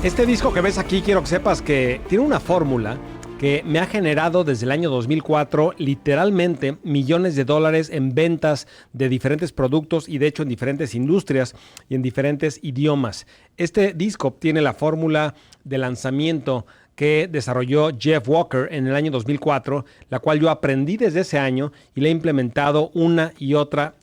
Este disco que ves aquí, quiero que sepas que tiene una fórmula que me ha generado desde el año 2004 literalmente millones de dólares en ventas de diferentes productos y de hecho en diferentes industrias y en diferentes idiomas. Este disco tiene la fórmula de lanzamiento que desarrolló Jeff Walker en el año 2004, la cual yo aprendí desde ese año y la he implementado una y otra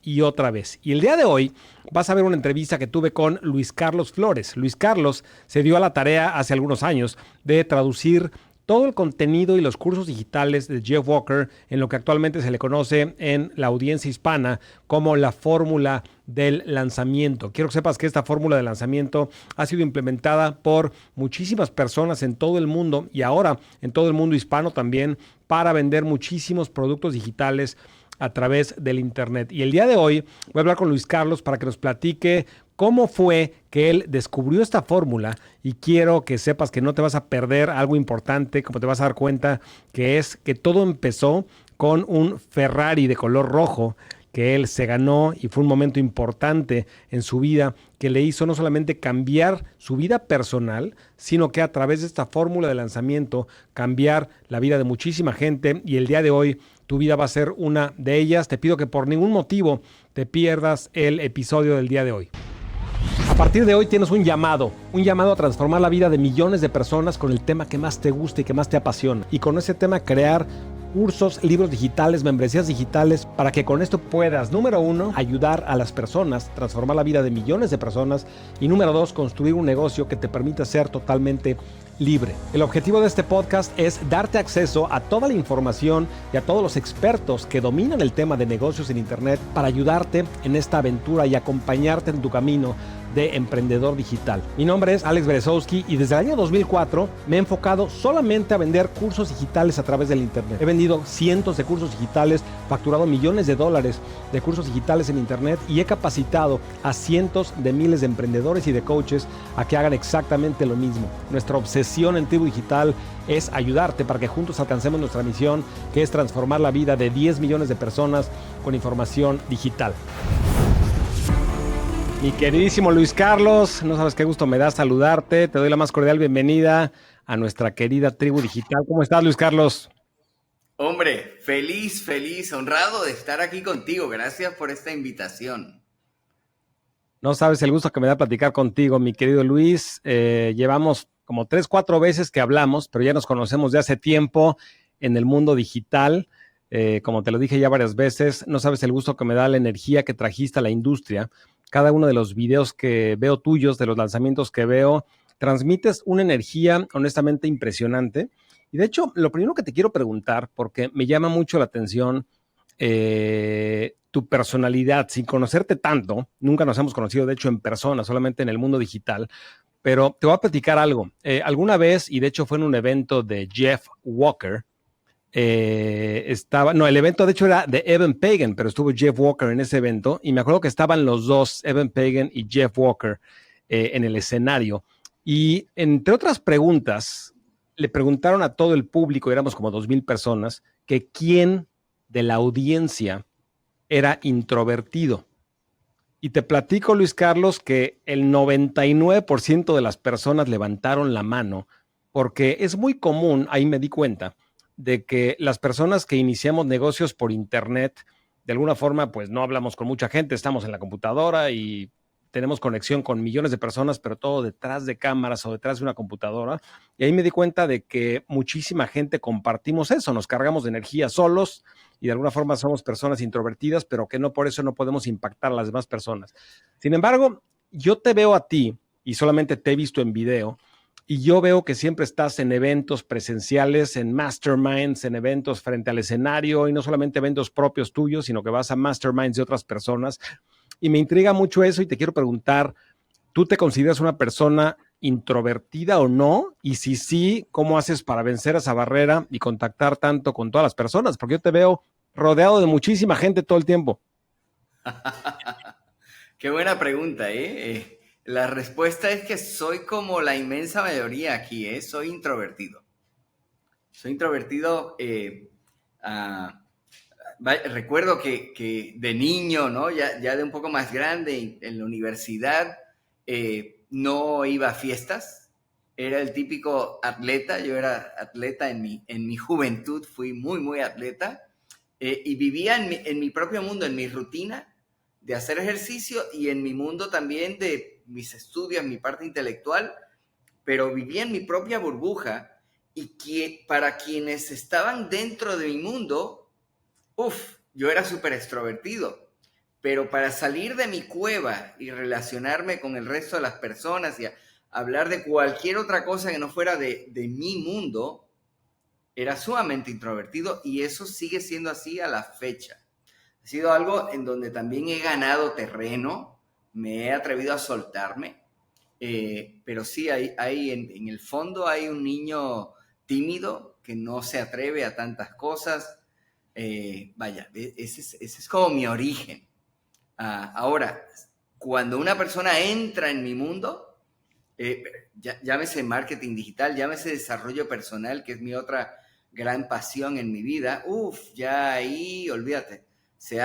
vez. Y el día de hoy vas a ver una entrevista que tuve con Luis Carlos Flores. Luis Carlos se dio a la tarea hace algunos años de traducir todo el contenido y los cursos digitales de Jeff Walker en lo que actualmente se le conoce en la audiencia hispana como la fórmula del lanzamiento. Quiero que sepas que esta fórmula de lanzamiento ha sido implementada por muchísimas personas en todo el mundo y ahora en todo el mundo hispano también para vender muchísimos productos digitales a través del internet. Y el día de hoy voy a hablar con Luis Carlos para que nos platique cómo fue que él descubrió esta fórmula y quiero que sepas que no te vas a perder algo importante, como te vas a dar cuenta, que es que todo empezó con un Ferrari de color rojo que él se ganó y fue un momento importante en su vida que le hizo no solamente cambiar su vida personal, sino que a través de esta fórmula de lanzamiento cambiar la vida de muchísima gente y el día de hoy tu vida va a ser una de ellas. Te pido que por ningún motivo te pierdas el episodio del día de hoy. A partir de hoy tienes un llamado a transformar la vida de millones de personas con el tema que más te gusta y que más te apasiona. Y con ese tema crear cursos, libros digitales, membresías digitales, para que con esto puedas, número uno, ayudar a las personas, transformar la vida de millones de personas y número dos, construir un negocio que te permita ser totalmente libre. El objetivo de este podcast es darte acceso a toda la información y a todos los expertos que dominan el tema de negocios en internet para ayudarte en esta aventura y acompañarte en tu camino de emprendedor digital. Mi nombre es Alex Berezowski y desde el año 2004 me he enfocado solamente a vender cursos digitales a través del internet. He vendido cientos de cursos digitales, facturado millones de dólares de cursos digitales en internet y he capacitado a cientos de miles de emprendedores y de coaches a que hagan exactamente lo mismo. Nuestra obsesión en Tribu Digital es ayudarte para que juntos alcancemos nuestra misión, que es transformar la vida de 10 millones de personas con información digital. Mi queridísimo Luis Carlos, no sabes qué gusto me da saludarte. Te doy la más cordial bienvenida a nuestra querida Tribu Digital. ¿Cómo estás, Luis Carlos? Hombre, feliz, honrado de estar aquí contigo. Gracias por esta invitación. No sabes el gusto que me da platicar contigo, mi querido Luis. Llevamos como 3, 4 veces que hablamos, pero ya nos conocemos de hace tiempo en el mundo digital. Como te lo dije ya varias veces, no sabes el gusto que me da la energía que trajiste a la industria. Cada uno de los videos que veo tuyos, de los lanzamientos que veo, transmites una energía honestamente impresionante. Y de hecho, lo primero que te quiero preguntar, porque me llama mucho la atención tu personalidad, sin conocerte tanto, nunca nos hemos conocido de hecho en persona, solamente en el mundo digital, pero te voy a platicar algo. Alguna vez, y de hecho fue en un evento de Jeff Walker, el evento de hecho era de Evan Pagan, pero estuvo Jeff Walker en ese evento y me acuerdo que estaban los dos, Evan Pagan y Jeff Walker, en el escenario y entre otras preguntas le preguntaron a todo el público, éramos como 2,000 personas, que quién de la audiencia era introvertido. Y te platico, Luis Carlos, que el 99% de las personas levantaron la mano porque es muy común, ahí me di cuenta, de que las personas que iniciamos negocios por internet, de alguna forma, pues no hablamos con mucha gente, estamos en la computadora y tenemos conexión con millones de personas, pero todo detrás de cámaras o detrás de una computadora. Y ahí me di cuenta de que muchísima gente compartimos eso, nos cargamos de energía solos y de alguna forma somos personas introvertidas, pero que no por eso no podemos impactar a las demás personas. Sin embargo, yo te veo a ti y solamente te he visto en video, y yo veo que siempre estás en eventos presenciales, en masterminds, en eventos frente al escenario, y no solamente eventos propios tuyos, sino que vas a masterminds de otras personas. Y me intriga mucho eso y te quiero preguntar, ¿tú te consideras una persona introvertida o no? Y si sí, ¿cómo haces para vencer esa barrera y contactar tanto con todas las personas? Porque yo te veo rodeado de muchísima gente todo el tiempo. Qué buena pregunta, ¿eh? La respuesta es que soy como la inmensa mayoría aquí, ¿eh? Soy introvertido. Soy introvertido. Recuerdo que de niño, ¿no? Ya de un poco más grande, en la universidad, no iba a fiestas. era el típico atleta. Yo era atleta en mi juventud, fui muy, muy atleta. Y vivía en mi propio mundo, en mi rutina de hacer ejercicio y en mi mundo también de mis estudios, mi parte intelectual, pero vivía en mi propia burbuja y para quienes estaban dentro de mi mundo, yo era súper extrovertido, pero para salir de mi cueva y relacionarme con el resto de las personas y hablar de cualquier otra cosa que no fuera de mi mundo, era sumamente introvertido y eso sigue siendo así a la fecha. Ha sido algo en donde también he ganado terreno, me he atrevido a soltarme, pero sí, en el fondo hay un niño tímido que no se atreve a tantas cosas. Vaya, ese es como mi origen. Ahora, cuando una persona entra en mi mundo, llámese marketing digital, llámese desarrollo personal, que es mi otra gran pasión en mi vida, ya ahí, olvídate, se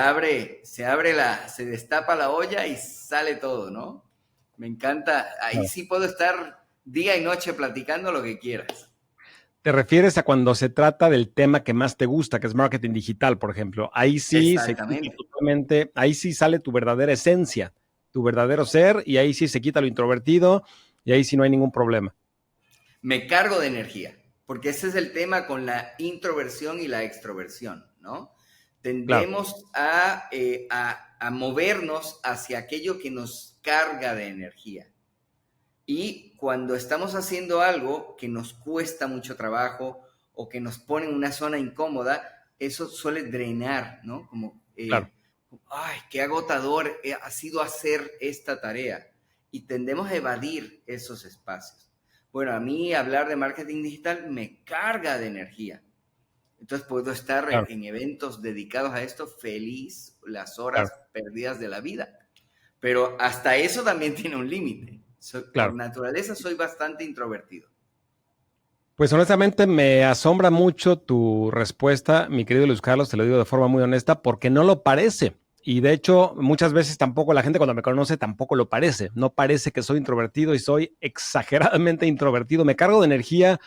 destapa la olla y sale todo, ¿no? Me encanta, ahí sí puedo estar día y noche platicando lo que quieras. ¿Te refieres a cuando se trata del tema que más te gusta, que es marketing digital, por ejemplo? Ahí sí se quita totalmente, ahí sí sale tu verdadera esencia, tu verdadero ser, y ahí sí se quita lo introvertido, y ahí sí no hay ningún problema. Me cargo de energía, porque ese es el tema con la introversión y la extroversión, ¿no? Tendemos a movernos hacia aquello que nos carga de energía. Y cuando estamos haciendo algo que nos cuesta mucho trabajo o que nos pone en una zona incómoda, eso suele drenar, ¿no? Como, ay, qué agotador ha sido hacer esta tarea. Y tendemos a evadir esos espacios. Bueno, a mí hablar de marketing digital me carga de energía. Entonces puedo estar en eventos dedicados a esto feliz las horas perdidas de la vida. Pero hasta eso también tiene un límite. Por naturaleza soy bastante introvertido. Pues honestamente me asombra mucho tu respuesta, mi querido Luis Carlos, te lo digo de forma muy honesta, porque no lo parece. Y de hecho, muchas veces tampoco la gente cuando me conoce tampoco lo parece. No parece que soy introvertido y soy exageradamente introvertido. Me cargo de energía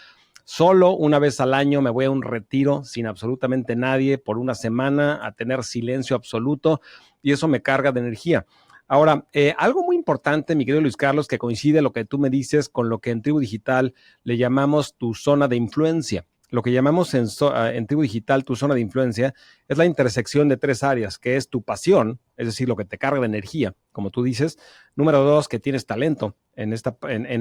solo una vez al año, me voy a un retiro sin absolutamente nadie por una semana a tener silencio absoluto y eso me carga de energía. Ahora, algo muy importante, mi querido Luis Carlos, que coincide lo que tú me dices con lo que en Tribu Digital le llamamos tu zona de influencia. Lo que llamamos en Tribu Digital tu zona de influencia es la intersección de tres áreas, que es tu pasión, es decir, lo que te carga de energía, como tú dices. Número 2, que tienes talento en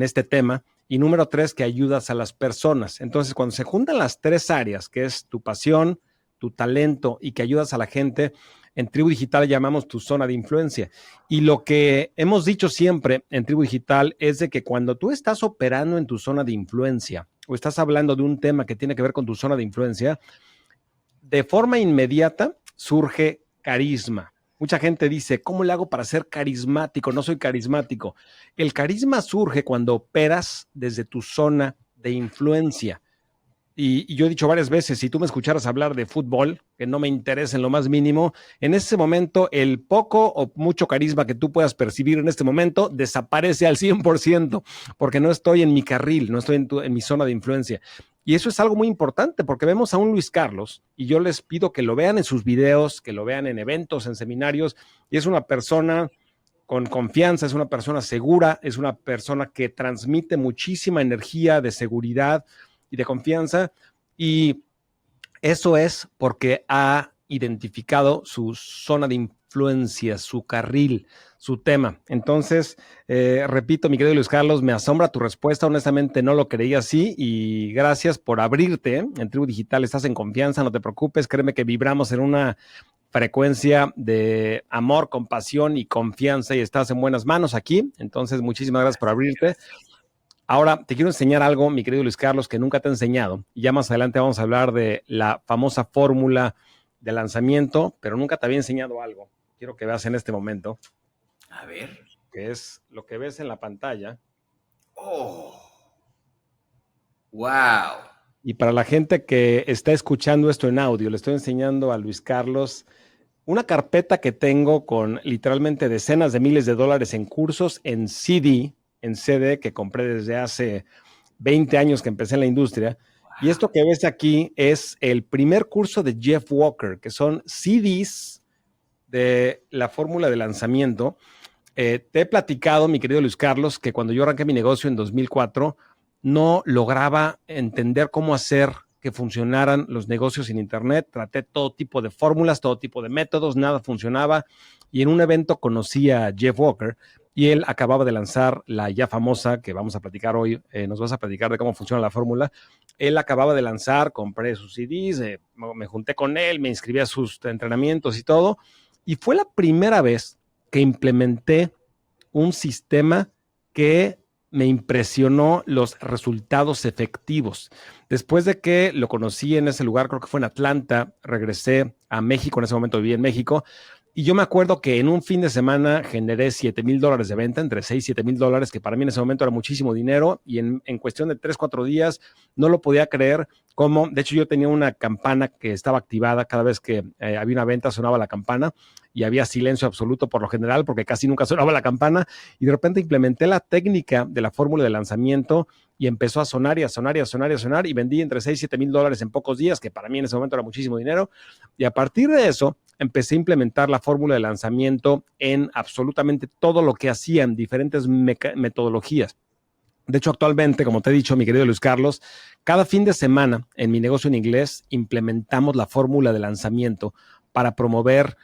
este tema. Y número 3, que ayudas a las personas. Entonces, cuando se juntan las tres áreas, que es tu pasión, tu talento y que ayudas a la gente, en Tribu Digital llamamos tu zona de influencia. Y lo que hemos dicho siempre en Tribu Digital es de que cuando tú estás operando en tu zona de influencia o estás hablando de un tema que tiene que ver con tu zona de influencia, de forma inmediata surge carisma. Mucha gente dice, ¿cómo le hago para ser carismático? No soy carismático. El carisma surge cuando operas desde tu zona de influencia. Y yo he dicho varias veces, si tú me escucharas hablar de fútbol, que no me interesa en lo más mínimo, en ese momento el poco o mucho carisma que tú puedas percibir en este momento desaparece al 100%, porque no estoy en mi carril, no estoy en mi zona de influencia. Y eso es algo muy importante, porque vemos a un Luis Carlos, y yo les pido que lo vean en sus videos, que lo vean en eventos, en seminarios, y es una persona con confianza, es una persona segura, es una persona que transmite muchísima energía de seguridad y de confianza, y eso es porque ha identificado su zona de influencia, su carril, su tema. Entonces, repito, mi querido Luis Carlos, me asombra tu respuesta, honestamente no lo creía así y gracias por abrirte. En Tribu Digital estás en confianza, no te preocupes, créeme que vibramos en una frecuencia de amor, compasión y confianza y estás en buenas manos aquí. Entonces, muchísimas gracias por abrirte. Ahora, te quiero enseñar algo, mi querido Luis Carlos, que nunca te he enseñado. Y ya más adelante vamos a hablar de la famosa fórmula de lanzamiento, pero nunca te había enseñado algo. Quiero que veas en este momento. A ver. Que es lo que ves en la pantalla. ¡Oh! ¡Wow! Y para la gente que está escuchando esto en audio, le estoy enseñando a Luis Carlos una carpeta que tengo con literalmente decenas de miles de dólares en cursos en CD, que compré desde hace 20 años que empecé en la industria. Y esto que ves aquí es el primer curso de Jeff Walker, que son CDs de la fórmula de lanzamiento. Te he platicado, mi querido Luis Carlos, que cuando yo arranqué mi negocio en 2004, no lograba entender cómo hacer que funcionaran los negocios en Internet. Traté todo tipo de fórmulas, todo tipo de métodos, nada funcionaba. Y en un evento conocí a Jeff Walker y él acababa de lanzar la ya famosa, que vamos a platicar hoy, nos vas a platicar de cómo funciona la fórmula. Él acababa de lanzar, compré sus CDs, me junté con él, me inscribí a sus entrenamientos y todo. Y fue la primera vez que implementé un sistema que me impresionó los resultados efectivos. Después de que lo conocí en ese lugar, creo que fue en Atlanta, regresé a México, en ese momento vivía en México, y yo me acuerdo que en un fin de semana generé $7,000 de venta, entre 6 y $7,000, que para mí en ese momento era muchísimo dinero, y en cuestión de 3, 4 días no lo podía creer. Como, de hecho, yo tenía una campana que estaba activada cada vez que había una venta, sonaba la campana y había silencio absoluto por lo general, porque casi nunca sonaba la campana, y de repente implementé la técnica de la fórmula de lanzamiento y empezó a sonar y a sonar y a sonar y a sonar, y vendí entre 6 y $7,000 en pocos días, que para mí en ese momento era muchísimo dinero, y a partir de eso empecé a implementar la fórmula de lanzamiento en absolutamente todo lo que hacían, diferentes metodologías. De hecho, actualmente, como te he dicho, mi querido Luis Carlos, cada fin de semana en mi negocio en inglés implementamos la fórmula de lanzamiento para promover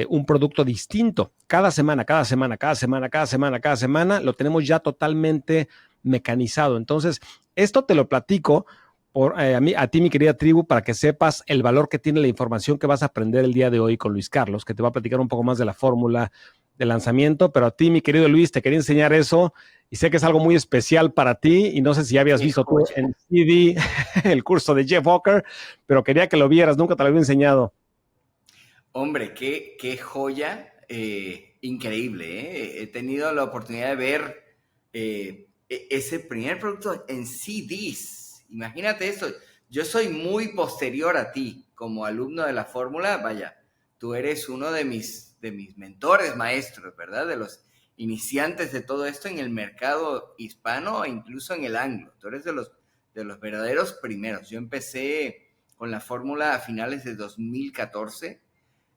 un producto distinto. Cada semana, cada semana, cada semana, cada semana, cada semana, lo tenemos ya totalmente mecanizado. Entonces, esto te lo platico a ti, mi querida tribu, para que sepas el valor que tiene la información que vas a aprender el día de hoy con Luis Carlos, que te va a platicar un poco más de la fórmula de lanzamiento. Pero a ti, mi querido Luis, te quería enseñar eso y sé que es algo muy especial para ti y no sé si habías visto tú en CD el curso de Jeff Walker, pero quería que lo vieras, nunca te lo había enseñado. Hombre, qué joya, increíble, ¿eh? He tenido la oportunidad de ver ese primer producto en CDs. Imagínate eso. Yo soy muy posterior a ti como alumno de la fórmula. Vaya, tú eres uno de mis mentores, maestros, ¿verdad? De los iniciantes de todo esto en el mercado hispano e incluso en el anglo. Tú eres de los verdaderos primeros. Yo empecé con la fórmula a finales de 2014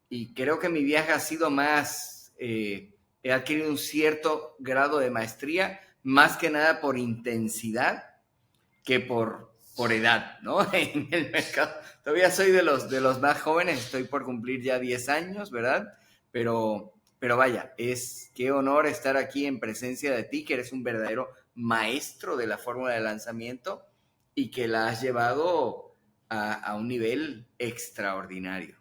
y creo que mi viaje ha sido más, he adquirido un cierto grado de maestría, más que nada por intensidad que por edad, ¿no? En el mercado. Todavía soy de los más jóvenes, estoy por cumplir ya 10 años, ¿verdad? Pero vaya, qué honor estar aquí en presencia de ti, que eres un verdadero maestro de la fórmula de lanzamiento y que la has llevado a un nivel extraordinario.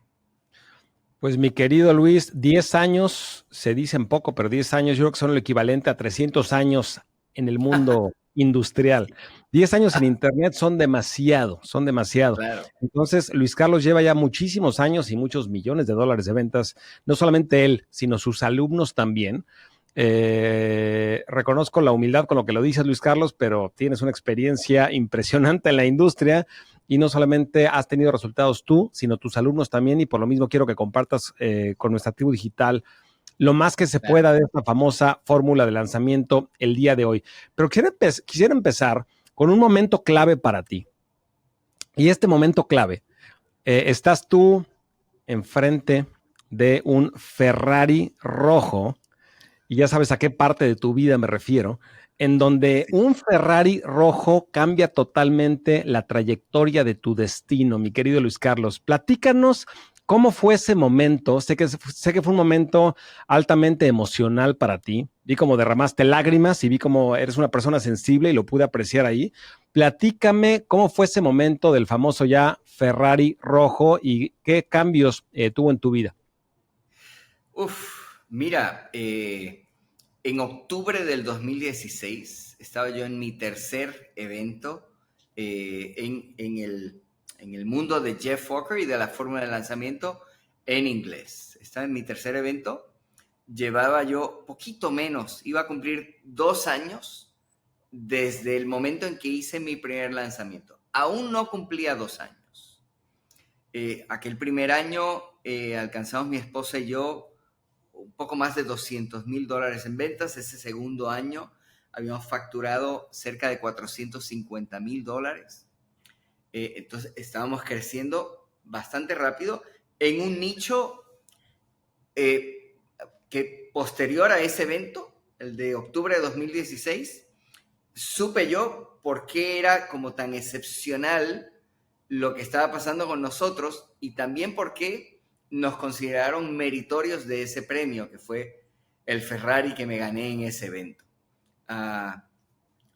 Pues mi querido Luis, 10 años, se dicen poco, pero 10 años yo creo que son el equivalente a 300 años en el mundo industrial. 10 años en Internet son demasiado, son demasiado. Claro. Entonces, Luis Carlos lleva ya muchísimos años y muchos millones de dólares de ventas, no solamente él, sino sus alumnos también. Reconozco la humildad con lo que lo dices, Luis Carlos, pero tienes una experiencia impresionante en la industria y no solamente has tenido resultados tú, sino tus alumnos también, y por lo mismo quiero que compartas con nuestra tribu digital lo más que se pueda de esta famosa fórmula de lanzamiento el día de hoy. Pero quisiera empezar con un momento clave para ti. Y este momento clave, estás tú enfrente de un Ferrari rojo, y ya sabes a qué parte de tu vida me refiero, en donde un Ferrari rojo cambia totalmente la trayectoria de tu destino, mi querido Luis Carlos. Platícanos cómo fue ese momento. Sé que fue un momento altamente emocional para ti. Vi cómo derramaste lágrimas y vi cómo eres una persona sensible y lo pude apreciar ahí. Platícame cómo fue ese momento del famoso ya Ferrari rojo y qué cambios tuvo en tu vida. Mira, en octubre del 2016 estaba yo en mi tercer evento en el mundo de Jeff Walker y de la fórmula de lanzamiento en inglés. Estaba en mi tercer evento, llevaba yo poquito menos, iba a cumplir 2 años desde el momento en que hice mi primer lanzamiento. Aún no cumplía 2 años. Aquel primer año alcanzamos mi esposa y yo un poco más de $200,000 en ventas. Ese segundo año habíamos facturado cerca de $450,000. Entonces estábamos creciendo bastante rápido en un nicho que posterior a ese evento, el de octubre de 2016, supe yo por qué era como tan excepcional lo que estaba pasando con nosotros y también por qué nos consideraron meritorios de ese premio, que fue el Ferrari que me gané en ese evento.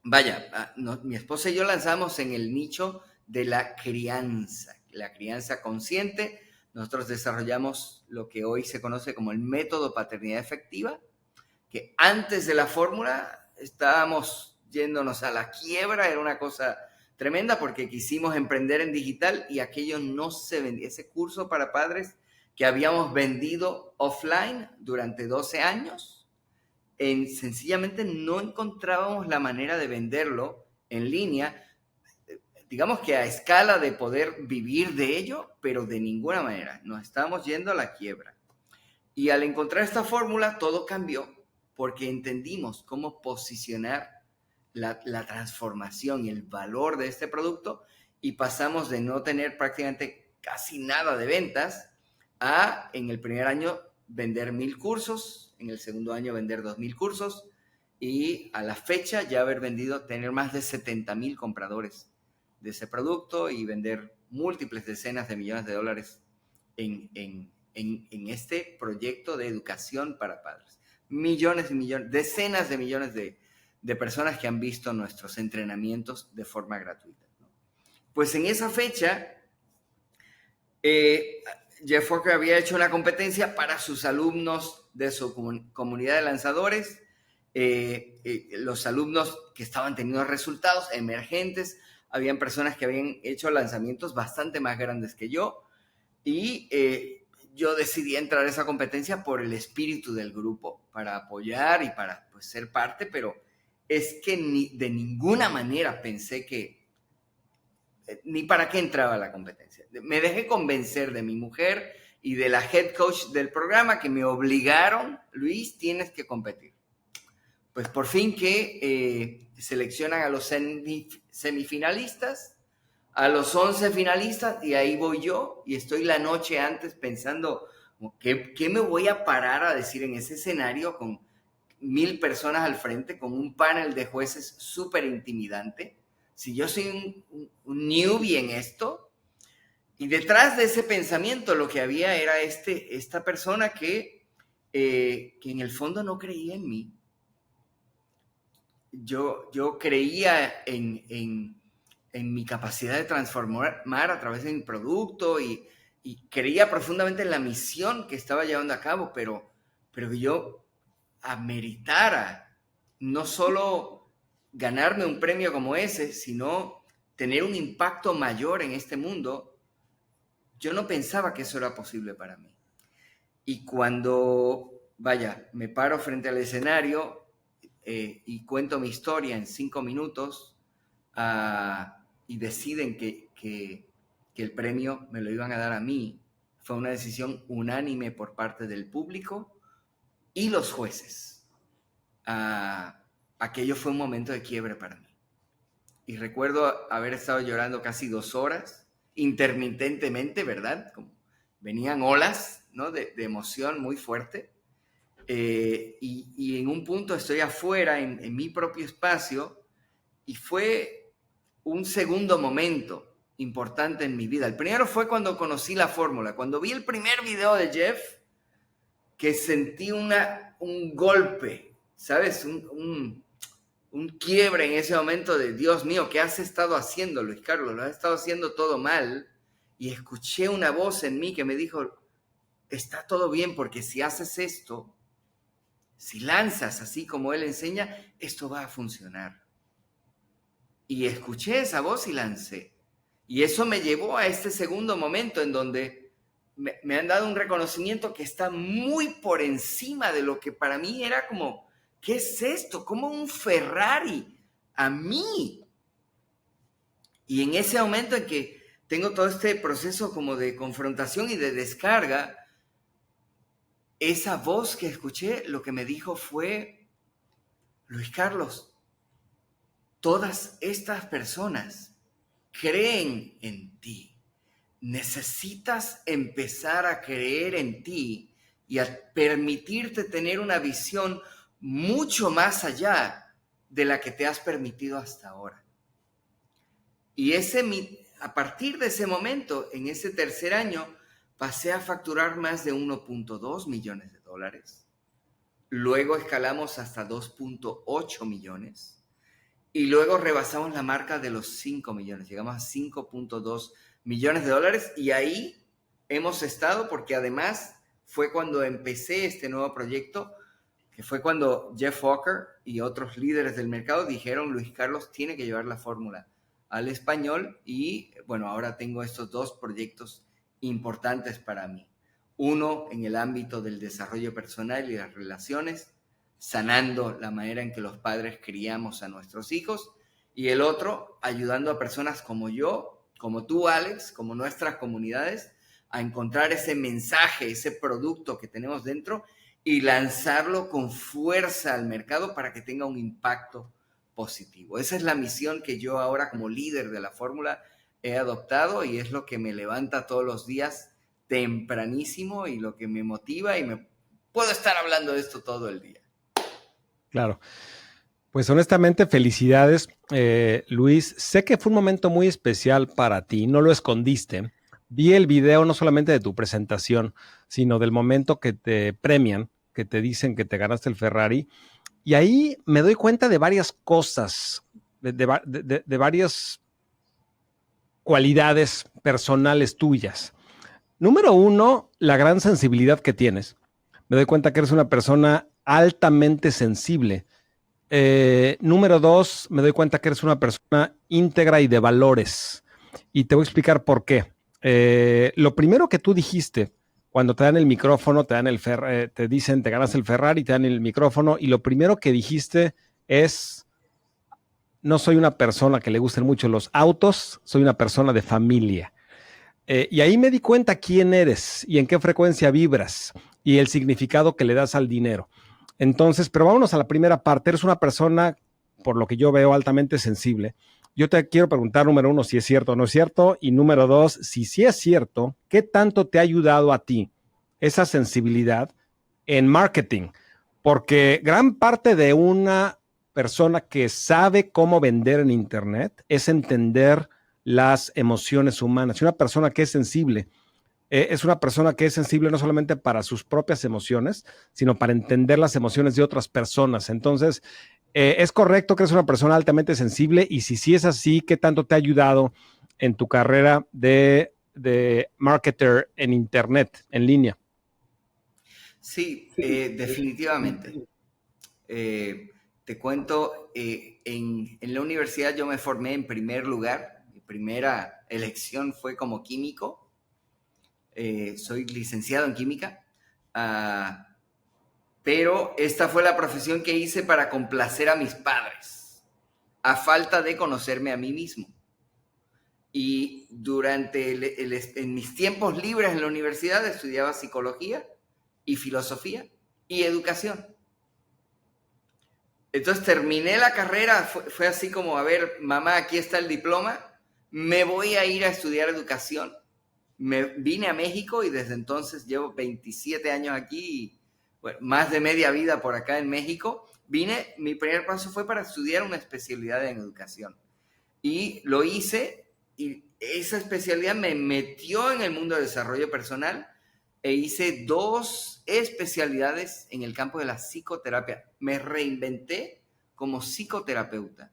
Mi esposa y yo lanzamos en el nicho de la crianza consciente. Nosotros desarrollamos lo que hoy se conoce como el método paternidad efectiva, que antes de la fórmula estábamos yéndonos a la quiebra, era una cosa tremenda porque quisimos emprender en digital y aquello no se vendía. Ese curso para padres que habíamos vendido offline durante 12 años, sencillamente no encontrábamos la manera de venderlo en línea, digamos que a escala de poder vivir de ello, pero de ninguna manera. Nos estábamos yendo a la quiebra. Y al encontrar esta fórmula, todo cambió porque entendimos cómo posicionar la transformación y el valor de este producto y pasamos de no tener prácticamente casi nada de ventas a, en el primer año, vender 1,000 cursos, en el segundo año vender 2,000 cursos y a la fecha ya tener más de 70,000 compradores de ese producto y vender múltiples decenas de millones de dólares en este proyecto de educación para padres. Millones y millones, decenas de millones de personas que han visto nuestros entrenamientos de forma gratuita, ¿no? Pues en esa fecha, Jeff Walker había hecho una competencia para sus alumnos de su comunidad de lanzadores, los alumnos que estaban teniendo resultados emergentes. Habían personas que habían hecho lanzamientos bastante más grandes que yo y yo decidí entrar a esa competencia por el espíritu del grupo, para apoyar y para pues, ser parte, pero es que de ninguna manera pensé que, ni para qué entraba a la competencia. Me dejé convencer de mi mujer y de la head coach del programa que me obligaron, Luis, tienes que competir. Pues por fin que seleccionan a los semifinalistas, a los 11 finalistas, y ahí voy yo, y estoy la noche antes pensando, ¿qué me voy a parar a decir en ese escenario con 1,000 personas al frente, con un panel de jueces súper intimidante? Si yo soy un newbie en esto, y detrás de ese pensamiento lo que había era esta persona que en el fondo no creía en mí. Yo creía en mi capacidad de transformar a través de mi producto y creía profundamente en la misión que estaba llevando a cabo, pero que yo ameritara no solo ganarme un premio como ese, sino tener un impacto mayor en este mundo. Yo no pensaba que eso era posible para mí. Y cuando, me paro frente al escenario y cuento mi historia en 5 minutos y deciden que el premio me lo iban a dar a mí, fue una decisión unánime por parte del público y los jueces. Aquello fue un momento de quiebre para mí. Y recuerdo haber estado llorando casi 2 horas, intermitentemente, ¿verdad? Como venían olas, ¿no? de emoción muy fuerte. Y en un punto estoy afuera, en mi propio espacio, y fue un segundo momento importante en mi vida. El primero fue cuando conocí la fórmula. Cuando vi el primer video de Jeff, que sentí un golpe, ¿sabes? Un quiebre en ese momento de, Dios mío, ¿qué has estado haciendo, Luis Carlos? Lo has estado haciendo todo mal. Y escuché una voz en mí que me dijo, está todo bien, porque si haces esto, si lanzas así como él enseña, esto va a funcionar. Y escuché esa voz y lancé. Y eso me llevó a este segundo momento en donde me han dado un reconocimiento que está muy por encima de lo que para mí era como, ¿qué es esto? ¿Cómo un Ferrari a mí? Y en ese momento en que tengo todo este proceso como de confrontación y de descarga, esa voz que escuché lo que me dijo fue, Luis Carlos, todas estas personas creen en ti. Necesitas empezar a creer en ti y a permitirte tener una visión mucho más allá de la que te has permitido hasta ahora. Y a partir de ese momento, en ese tercer año, pasé a facturar más de 1.2 millones de dólares. Luego escalamos hasta 2.8 millones. Y luego rebasamos la marca de los 5 millones. Llegamos a 5.2 millones de dólares. Y ahí hemos estado, porque además fue cuando empecé este nuevo proyecto, que fue cuando Jeff Walker y otros líderes del mercado dijeron, Luis Carlos tiene que llevar la fórmula al español. Y bueno, ahora tengo estos dos proyectos importantes para mí. Uno en el ámbito del desarrollo personal y las relaciones, sanando la manera en que los padres criamos a nuestros hijos, y el otro ayudando a personas como yo, como tú, Alex, como nuestras comunidades, a encontrar ese mensaje, ese producto que tenemos dentro y lanzarlo con fuerza al mercado para que tenga un impacto positivo. Esa es la misión que yo ahora como líder de la fórmula he adoptado y es lo que me levanta todos los días tempranísimo y lo que me motiva y me puedo estar hablando de esto todo el día. Claro. Pues honestamente, felicidades, Luis. Sé que fue un momento muy especial para ti, no lo escondiste. Vi el video no solamente de tu presentación, sino del momento que te premian, que te dicen que te ganaste el Ferrari. Y ahí me doy cuenta de varias cosas, de varias cualidades personales tuyas. Número uno, la gran sensibilidad que tienes. Me doy cuenta que eres una persona altamente sensible. Número dos, me doy cuenta que eres una persona íntegra y de valores. Y te voy a explicar por qué. Lo primero que tú dijiste cuando te dan el micrófono, te dicen, te ganas el Ferrari, te dan el micrófono, y lo primero que dijiste es, no soy una persona que le gusten mucho los autos, soy una persona de familia. Y ahí me di cuenta quién eres y en qué frecuencia vibras y el significado que le das al dinero. Entonces, pero vámonos a la primera parte. Eres una persona, por lo que yo veo, altamente sensible. Yo te quiero preguntar, número uno, si es cierto o no es cierto. Y número dos, si sí es cierto, ¿qué tanto te ha ayudado a ti esa sensibilidad en marketing? Porque gran parte de una persona que sabe cómo vender en Internet es entender las emociones humanas. Y una persona que es sensible es una persona que es sensible no solamente para sus propias emociones, sino para entender las emociones de otras personas. Entonces, ¿es correcto que eres una persona altamente sensible? Y si sí es así, ¿qué tanto te ha ayudado en tu carrera de marketer en Internet, en línea? Sí, definitivamente. Te cuento, en la universidad yo me formé en primer lugar. Mi primera elección fue como químico. Soy licenciado en química, pero esta fue la profesión que hice para complacer a mis padres, a falta de conocerme a mí mismo. Y durante en mis tiempos libres en la universidad estudiaba psicología y filosofía y educación. Entonces terminé la carrera, fue así como, a ver, mamá, aquí está el diploma, me voy a ir a estudiar educación. Me vine a México y desde entonces llevo 27 años aquí, y, bueno, más de media vida por acá en México. Mi primer paso fue para estudiar una especialidad en educación. Y lo hice, y esa especialidad me metió en el mundo de desarrollo personal, e hice 2 especialidades en el campo de la psicoterapia. Me reinventé como psicoterapeuta.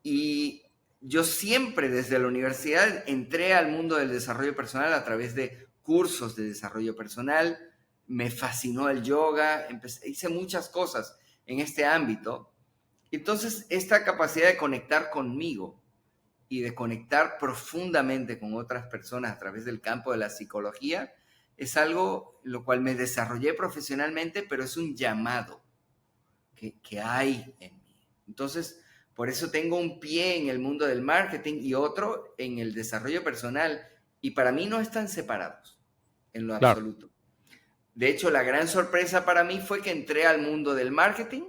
Y yo siempre desde la universidad entré al mundo del desarrollo personal a través de cursos de desarrollo personal. Me fascinó el yoga, hice muchas cosas en este ámbito. Entonces, esta capacidad de conectar conmigo y de conectar profundamente con otras personas a través del campo de la psicología es algo lo cual me desarrollé profesionalmente, pero es un llamado que hay en mí. Entonces, por eso tengo un pie en el mundo del marketing y otro en el desarrollo personal. Y para mí no están separados en lo absoluto. De hecho, la gran sorpresa para mí fue que entré al mundo del marketing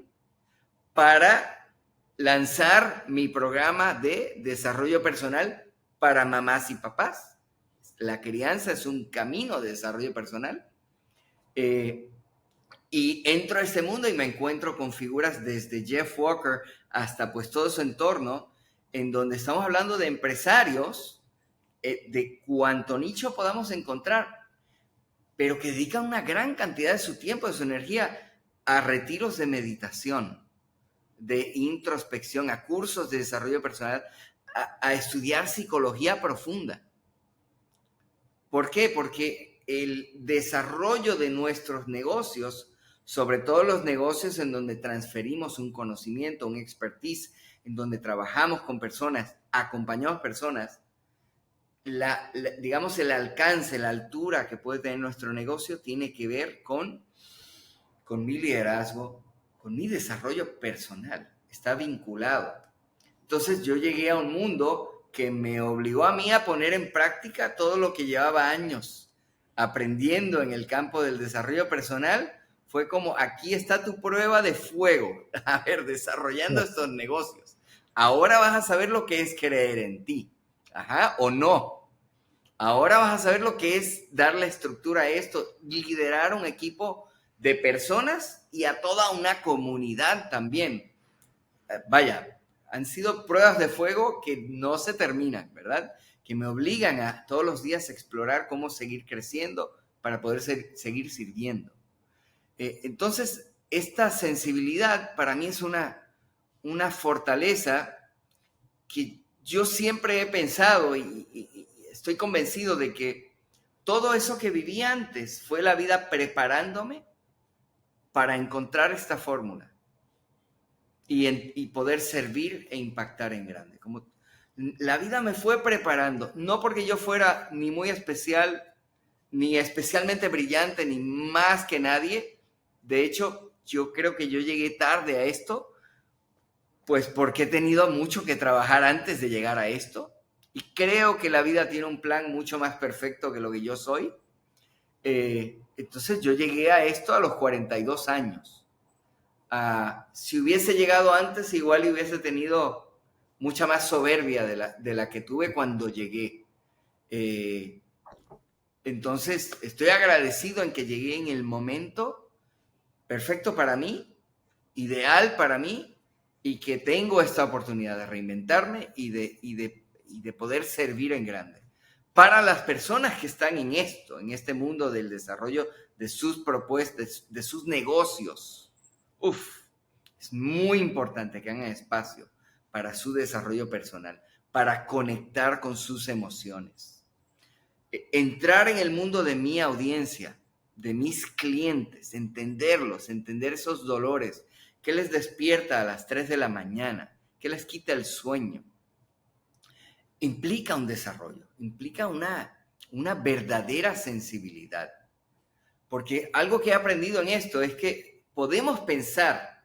para lanzar mi programa de desarrollo personal para mamás y papás. La crianza es un camino de desarrollo personal. Y entro a este mundo y me encuentro con figuras desde Jeff Walker hasta pues todo su entorno, en donde estamos hablando de empresarios, de cuánto nicho podamos encontrar, pero que dedican una gran cantidad de su tiempo, de su energía, a retiros de meditación, de introspección, a cursos de desarrollo personal, a estudiar psicología profunda. ¿Por qué? Porque el desarrollo de nuestros negocios, sobre todo los negocios en donde transferimos un conocimiento, un expertise, en donde trabajamos con personas, acompañamos personas, digamos, el alcance, la altura que puede tener nuestro negocio tiene que ver con mi liderazgo, con mi desarrollo personal. Está vinculado. Entonces yo llegué a un mundo que me obligó a mí a poner en práctica todo lo que llevaba años aprendiendo en el campo del desarrollo personal. Fue como, aquí está tu prueba de fuego. A ver, desarrollando estos negocios. Ahora vas a saber lo que es creer en ti. Ajá, o no. Ahora vas a saber lo que es darle estructura a esto, liderar un equipo de personas y a toda una comunidad también. Vaya, han sido pruebas de fuego que no se terminan, ¿verdad? Que me obligan a todos los días explorar cómo seguir creciendo para poder seguir sirviendo. Entonces, esta sensibilidad para mí es una fortaleza que yo siempre he pensado y estoy convencido de que todo eso que viví antes fue la vida preparándome para encontrar esta fórmula y poder servir e impactar en grande. Como la vida me fue preparando, no porque yo fuera ni muy especial, ni especialmente brillante, ni más que nadie. De hecho, yo creo que yo llegué tarde a esto, pues porque he tenido mucho que trabajar antes de llegar a esto. Y creo que la vida tiene un plan mucho más perfecto que lo que yo soy. Entonces yo llegué a esto a los 42 años. Si hubiese llegado antes, igual hubiese tenido mucha más soberbia de la que tuve cuando llegué. Entonces estoy agradecido en que llegué en el momento perfecto para mí, ideal para mí, y que tengo esta oportunidad de reinventarme y de poder servir en grande. Para las personas que están en esto, en este mundo del desarrollo de sus propuestas, de sus negocios, es muy importante que hagan espacio para su desarrollo personal, para conectar con sus emociones. Entrar en el mundo de mi audiencia, de mis clientes, entenderlos, entender esos dolores, qué les despierta a las 3 de la mañana, qué les quita el sueño. Implica un desarrollo, implica una verdadera sensibilidad. Porque algo que he aprendido en esto es que podemos pensar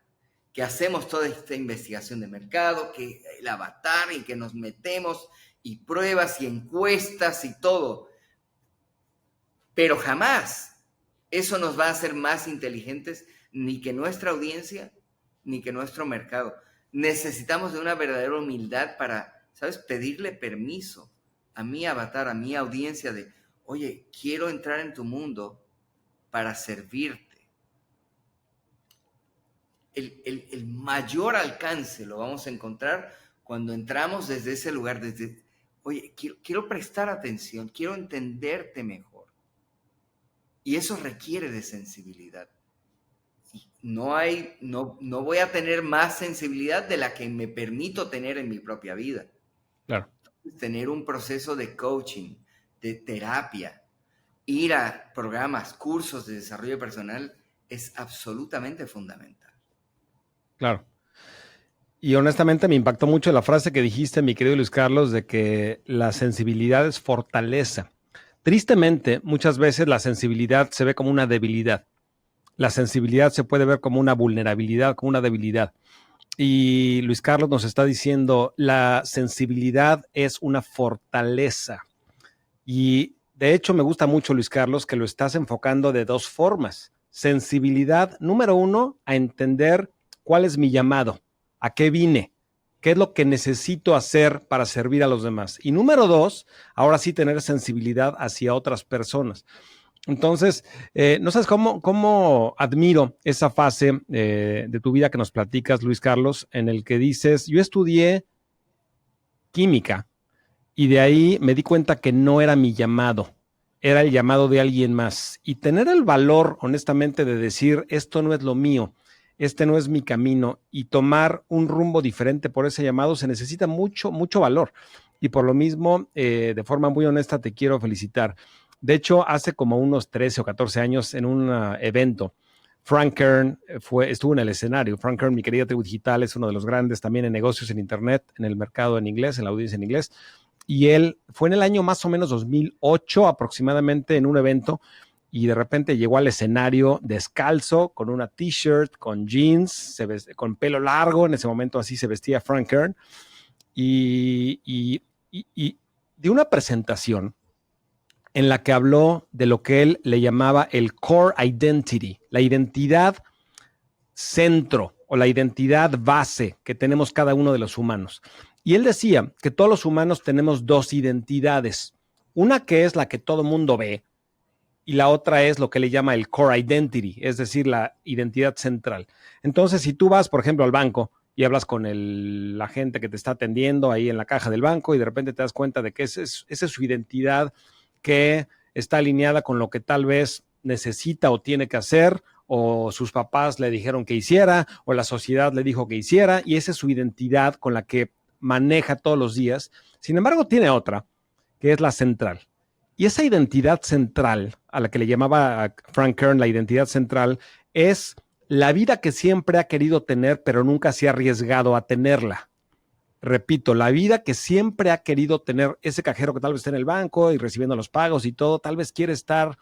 que hacemos toda esta investigación de mercado, que el avatar y que nos metemos y pruebas y encuestas y todo, pero jamás eso nos va a hacer más inteligentes ni que nuestra audiencia ni que nuestro mercado. Necesitamos de una verdadera humildad para, ¿sabes?, pedirle permiso a mi avatar, a mi audiencia de, oye, quiero entrar en tu mundo para servirte. El mayor alcance lo vamos a encontrar cuando entramos desde ese lugar, desde, oye, quiero prestar atención, quiero entenderte mejor. Y eso requiere de sensibilidad. Y no voy a tener más sensibilidad de la que me permito tener en mi propia vida. Claro. Tener un proceso de coaching, de terapia, ir a programas, cursos de desarrollo personal es absolutamente fundamental. Claro. Y honestamente me impactó mucho la frase que dijiste, mi querido Luis Carlos, de que la sensibilidad es fortaleza. Tristemente, muchas veces la sensibilidad se ve como una debilidad. La sensibilidad se puede ver como una vulnerabilidad, como una debilidad. Y Luis Carlos nos está diciendo, la sensibilidad es una fortaleza. Y de hecho me gusta mucho, Luis Carlos, que lo estás enfocando de dos formas. Sensibilidad, número uno, a entender cuál es mi llamado, a qué vine, ¿Qué es lo que necesito hacer para servir a los demás? Y número dos, ahora sí tener sensibilidad hacia otras personas. Entonces, no sabes cómo admiro esa fase de tu vida que nos platicas, Luis Carlos, en el que dices, yo estudié química y de ahí me di cuenta que no era mi llamado, era el llamado de alguien más. Y tener el valor, honestamente, de decir, esto no es lo mío, este no es mi camino, y tomar un rumbo diferente por ese llamado, se necesita mucho, mucho valor. Y por lo mismo, de forma muy honesta, te quiero felicitar. De hecho, hace como unos 13 o 14 años, en un evento, Frank Kern estuvo en el escenario. Frank Kern, mi querida tribu digital, es uno de los grandes también en negocios en Internet, en el mercado en inglés, en la audiencia en inglés. Y él fue en el año más o menos 2008 aproximadamente en un evento y de repente llegó al escenario descalzo, con una t-shirt, con jeans, con pelo largo, en ese momento así se vestía Frank Kern, y de una presentación en la que habló de lo que él le llamaba el core identity, la identidad centro o la identidad base que tenemos cada uno de los humanos. Y él decía que todos los humanos tenemos dos identidades, una que es la que todo mundo ve y la otra es lo que le llama el core identity, es decir, la identidad central. Entonces, si tú vas, por ejemplo, al banco y hablas con la gente que te está atendiendo ahí en la caja del banco y de repente te das cuenta de que esa es su identidad que está alineada con lo que tal vez necesita o tiene que hacer, o sus papás le dijeron que hiciera, o la sociedad le dijo que hiciera, y esa es su identidad con la que maneja todos los días. Sin embargo, tiene otra, que es la central. Y esa identidad central, a la que le llamaba Frank Kern la identidad central, es la vida que siempre ha querido tener, pero nunca se ha arriesgado a tenerla. Repito, la vida que siempre ha querido tener. Ese cajero que tal vez está en el banco y recibiendo los pagos y todo, tal vez quiere estar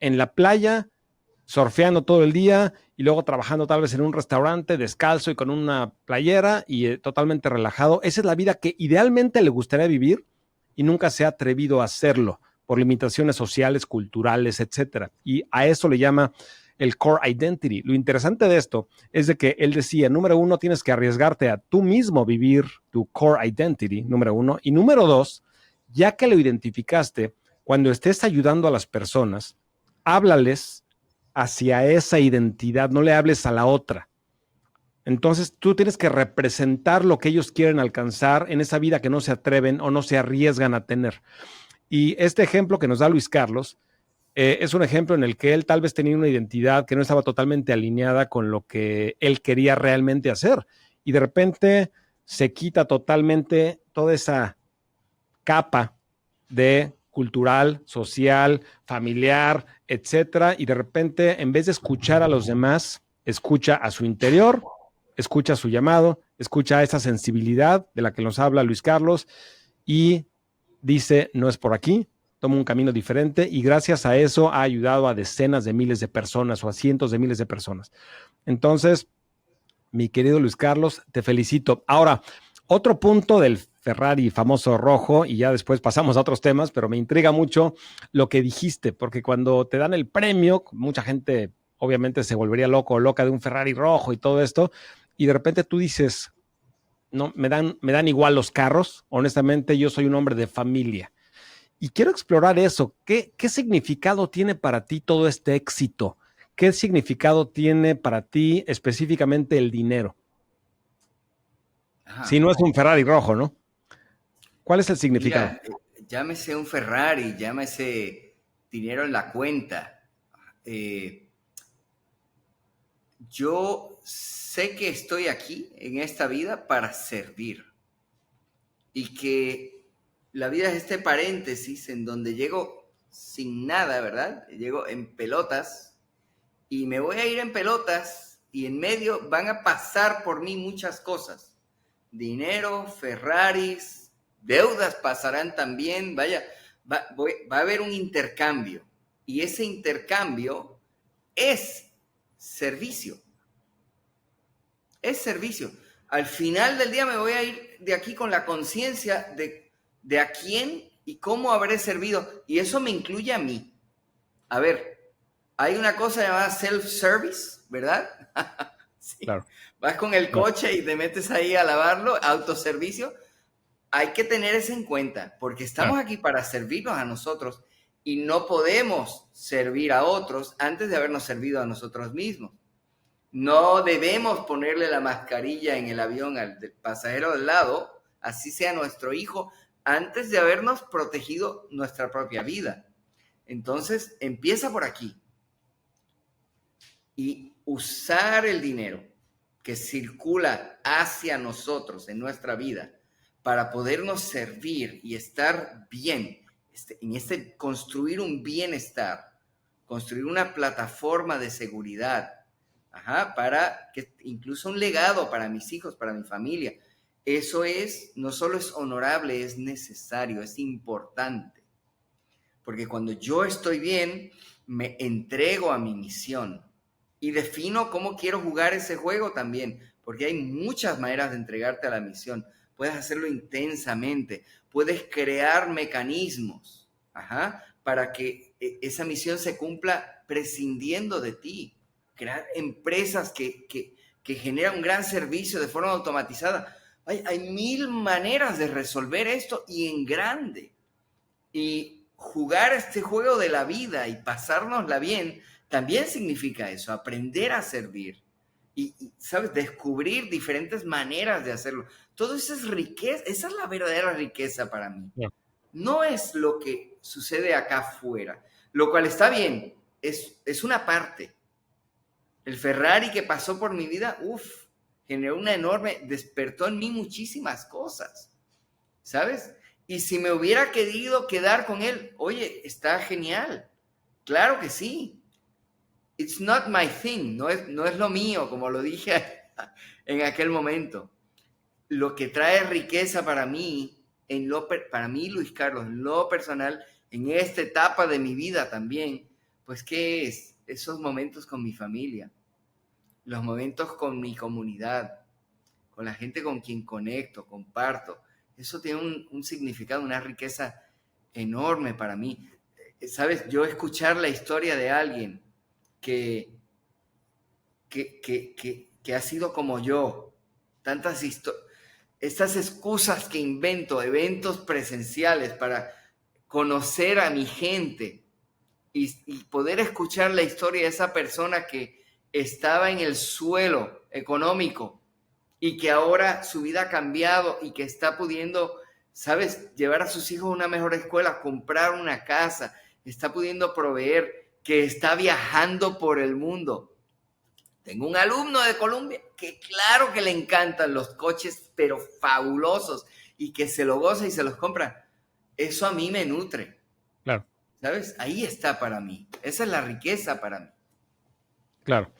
en la playa, surfeando todo el día y luego trabajando tal vez en un restaurante descalzo y con una playera y totalmente relajado. Esa es la vida que idealmente le gustaría vivir y nunca se ha atrevido a hacerlo por limitaciones sociales, culturales, etcétera. Y a eso le llama el core identity. Lo interesante de esto es de que él decía, número uno, tienes que arriesgarte a tú mismo vivir tu core identity, número uno. Y número dos, ya que lo identificaste, cuando estés ayudando a las personas, háblales hacia esa identidad, no le hables a la otra. Entonces tú tienes que representar lo que ellos quieren alcanzar en esa vida que no se atreven o no se arriesgan a tener. Y este ejemplo que nos da Luis Carlos es un ejemplo en el que él tal vez tenía una identidad que no estaba totalmente alineada con lo que él quería realmente hacer. Y de repente se quita totalmente toda esa capa de cultural, social, familiar, etcétera, y de repente, en vez de escuchar a los demás, escucha a su interior, escucha su llamado, escucha a esa sensibilidad de la que nos habla Luis Carlos y dice, no es por aquí, toma un camino diferente, y gracias a eso ha ayudado a decenas de miles de personas o a cientos de miles de personas. Entonces, mi querido Luis Carlos, te felicito. Ahora, otro punto del Ferrari famoso rojo, y ya después pasamos a otros temas, pero me intriga mucho lo que dijiste, porque cuando te dan el premio, mucha gente obviamente se volvería loco o loca de un Ferrari rojo y todo esto, y de repente tú dices, no, me dan igual los carros, honestamente yo soy un hombre de familia. Y quiero explorar eso. ¿Qué significado tiene para ti todo este éxito? ¿Qué significado tiene para ti específicamente el dinero? Ajá. Si no es un Ferrari rojo, ¿no? ¿Cuál es el significado? Mira, llámese un Ferrari, llámese dinero en la cuenta. Yo sé que estoy aquí en esta vida para servir y que la vida es este paréntesis en donde llego sin nada, ¿verdad? Llego en pelotas y me voy a ir en pelotas y en medio van a pasar por mí muchas cosas. Dinero, Ferraris, deudas pasarán también, vaya, va a haber un intercambio y ese intercambio es servicio. Es servicio. Al final del día me voy a ir de aquí con la conciencia de a quién y cómo habré servido. Y eso me incluye a mí. A ver, hay una cosa llamada self-service, ¿verdad? Sí. claro, Vas con el claro, coche y te metes ahí a lavarlo, autoservicio. Hay que tener eso en cuenta, porque claro. estamos aquí para servirnos a nosotros y no podemos servir a otros antes de habernos servido a nosotros mismos. No debemos ponerle la mascarilla en el avión al pasajero del lado, así sea nuestro hijo, antes de habernos protegido nuestra propia vida. Entonces, empieza por aquí y usar el dinero que circula hacia nosotros en nuestra vida para podernos servir y estar bien, construir un bienestar, construir una plataforma de seguridad, para que incluso un legado para mis hijos, para mi familia. Eso no solo es honorable, es necesario, es importante. Porque cuando yo estoy bien, me entrego a mi misión y defino cómo quiero jugar ese juego también, porque hay muchas maneras de entregarte a la misión. Puedes hacerlo intensamente, puedes crear mecanismos, para que esa misión se cumpla prescindiendo de ti, crear empresas que generan un gran servicio de forma automatizada. Hay mil maneras de resolver esto y en grande. Y jugar este juego de la vida y pasárnosla bien también significa eso, aprender a servir ¿sabes? Descubrir diferentes maneras de hacerlo. Todo eso es riqueza, esa es la verdadera riqueza para mí. Claro. No es lo que sucede acá afuera, lo cual está bien, es una parte. El Ferrari que pasó por mi vida, generó una despertó en mí muchísimas cosas, ¿sabes? Y si me hubiera querido quedar con él, oye, está genial. Claro que sí. It's not my thing, no es lo mío, como lo dije en aquel momento. Lo que trae riqueza para mí, para mí, Luis Carlos, en lo personal, en esta etapa de mi vida también, pues, ¿qué es? Esos momentos con mi familia, los momentos con mi comunidad, con la gente con quien conecto, comparto. Eso tiene un significado, una riqueza enorme para mí. ¿Sabes? Yo escuchar la historia de alguien que ha sido como yo, estas excusas que invento, eventos presenciales para conocer a mi gente y poder escuchar la historia de esa persona que estaba en el suelo económico y que ahora su vida ha cambiado y que está pudiendo, ¿sabes?, llevar a sus hijos a una mejor escuela, comprar una casa, está pudiendo proveer, que está viajando por el mundo. Tengo un alumno de Colombia que claro que le encantan los coches, pero fabulosos, y que se lo goza y se los compra. Eso a mí me nutre. Claro. ¿Sabes? Ahí está para mí. Esa es la riqueza para mí. Claro.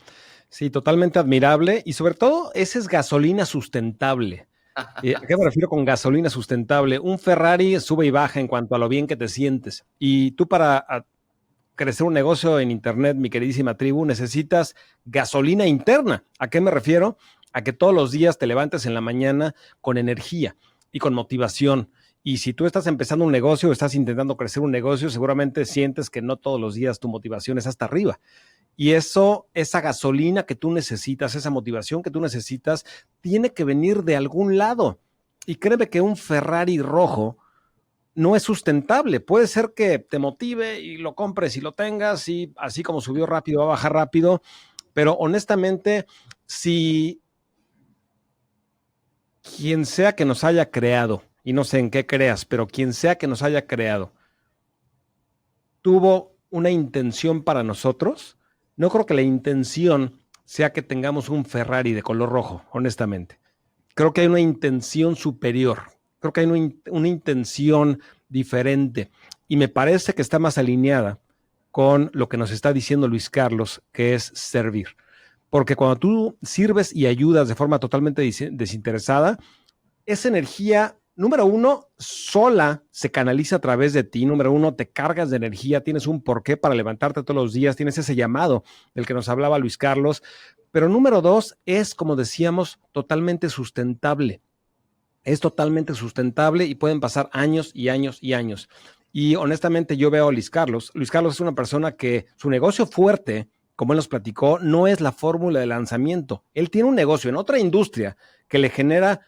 Sí, totalmente admirable y sobre todo esa es gasolina sustentable. ¿A qué me refiero con gasolina sustentable? Un Ferrari sube y baja en cuanto a lo bien que te sientes. Y tú para crecer un negocio en Internet, mi queridísima tribu, necesitas gasolina interna. ¿A qué me refiero? A que todos los días te levantes en la mañana con energía y con motivación. Y si tú estás empezando un negocio o estás intentando crecer un negocio, seguramente sientes que no todos los días tu motivación es hasta arriba. Y eso, esa gasolina que tú necesitas, esa motivación que tú necesitas, tiene que venir de algún lado. Y créeme que un Ferrari rojo no es sustentable. Puede ser que te motive y lo compres y lo tengas y así como subió rápido, va a bajar rápido. Pero honestamente, si quien sea que nos haya creado, y no sé en qué creas, pero quien sea que nos haya creado, tuvo una intención para nosotros, no creo que la intención sea que tengamos un Ferrari de color rojo, honestamente. Creo que hay una intención superior, creo que hay una intención diferente y me parece que está más alineada con lo que nos está diciendo Luis Carlos, que es servir. Porque cuando tú sirves y ayudas de forma totalmente desinteresada, esa energía, número uno, sola se canaliza a través de ti. Número uno, te cargas de energía, tienes un porqué para levantarte todos los días, tienes ese llamado del que nos hablaba Luis Carlos. Pero número dos, es, como decíamos, totalmente sustentable. Es totalmente sustentable y pueden pasar años y años y años. Y honestamente yo veo a Luis Carlos. Luis Carlos es una persona que su negocio fuerte, como él nos platicó, no es la fórmula de lanzamiento. Él tiene un negocio en otra industria que le genera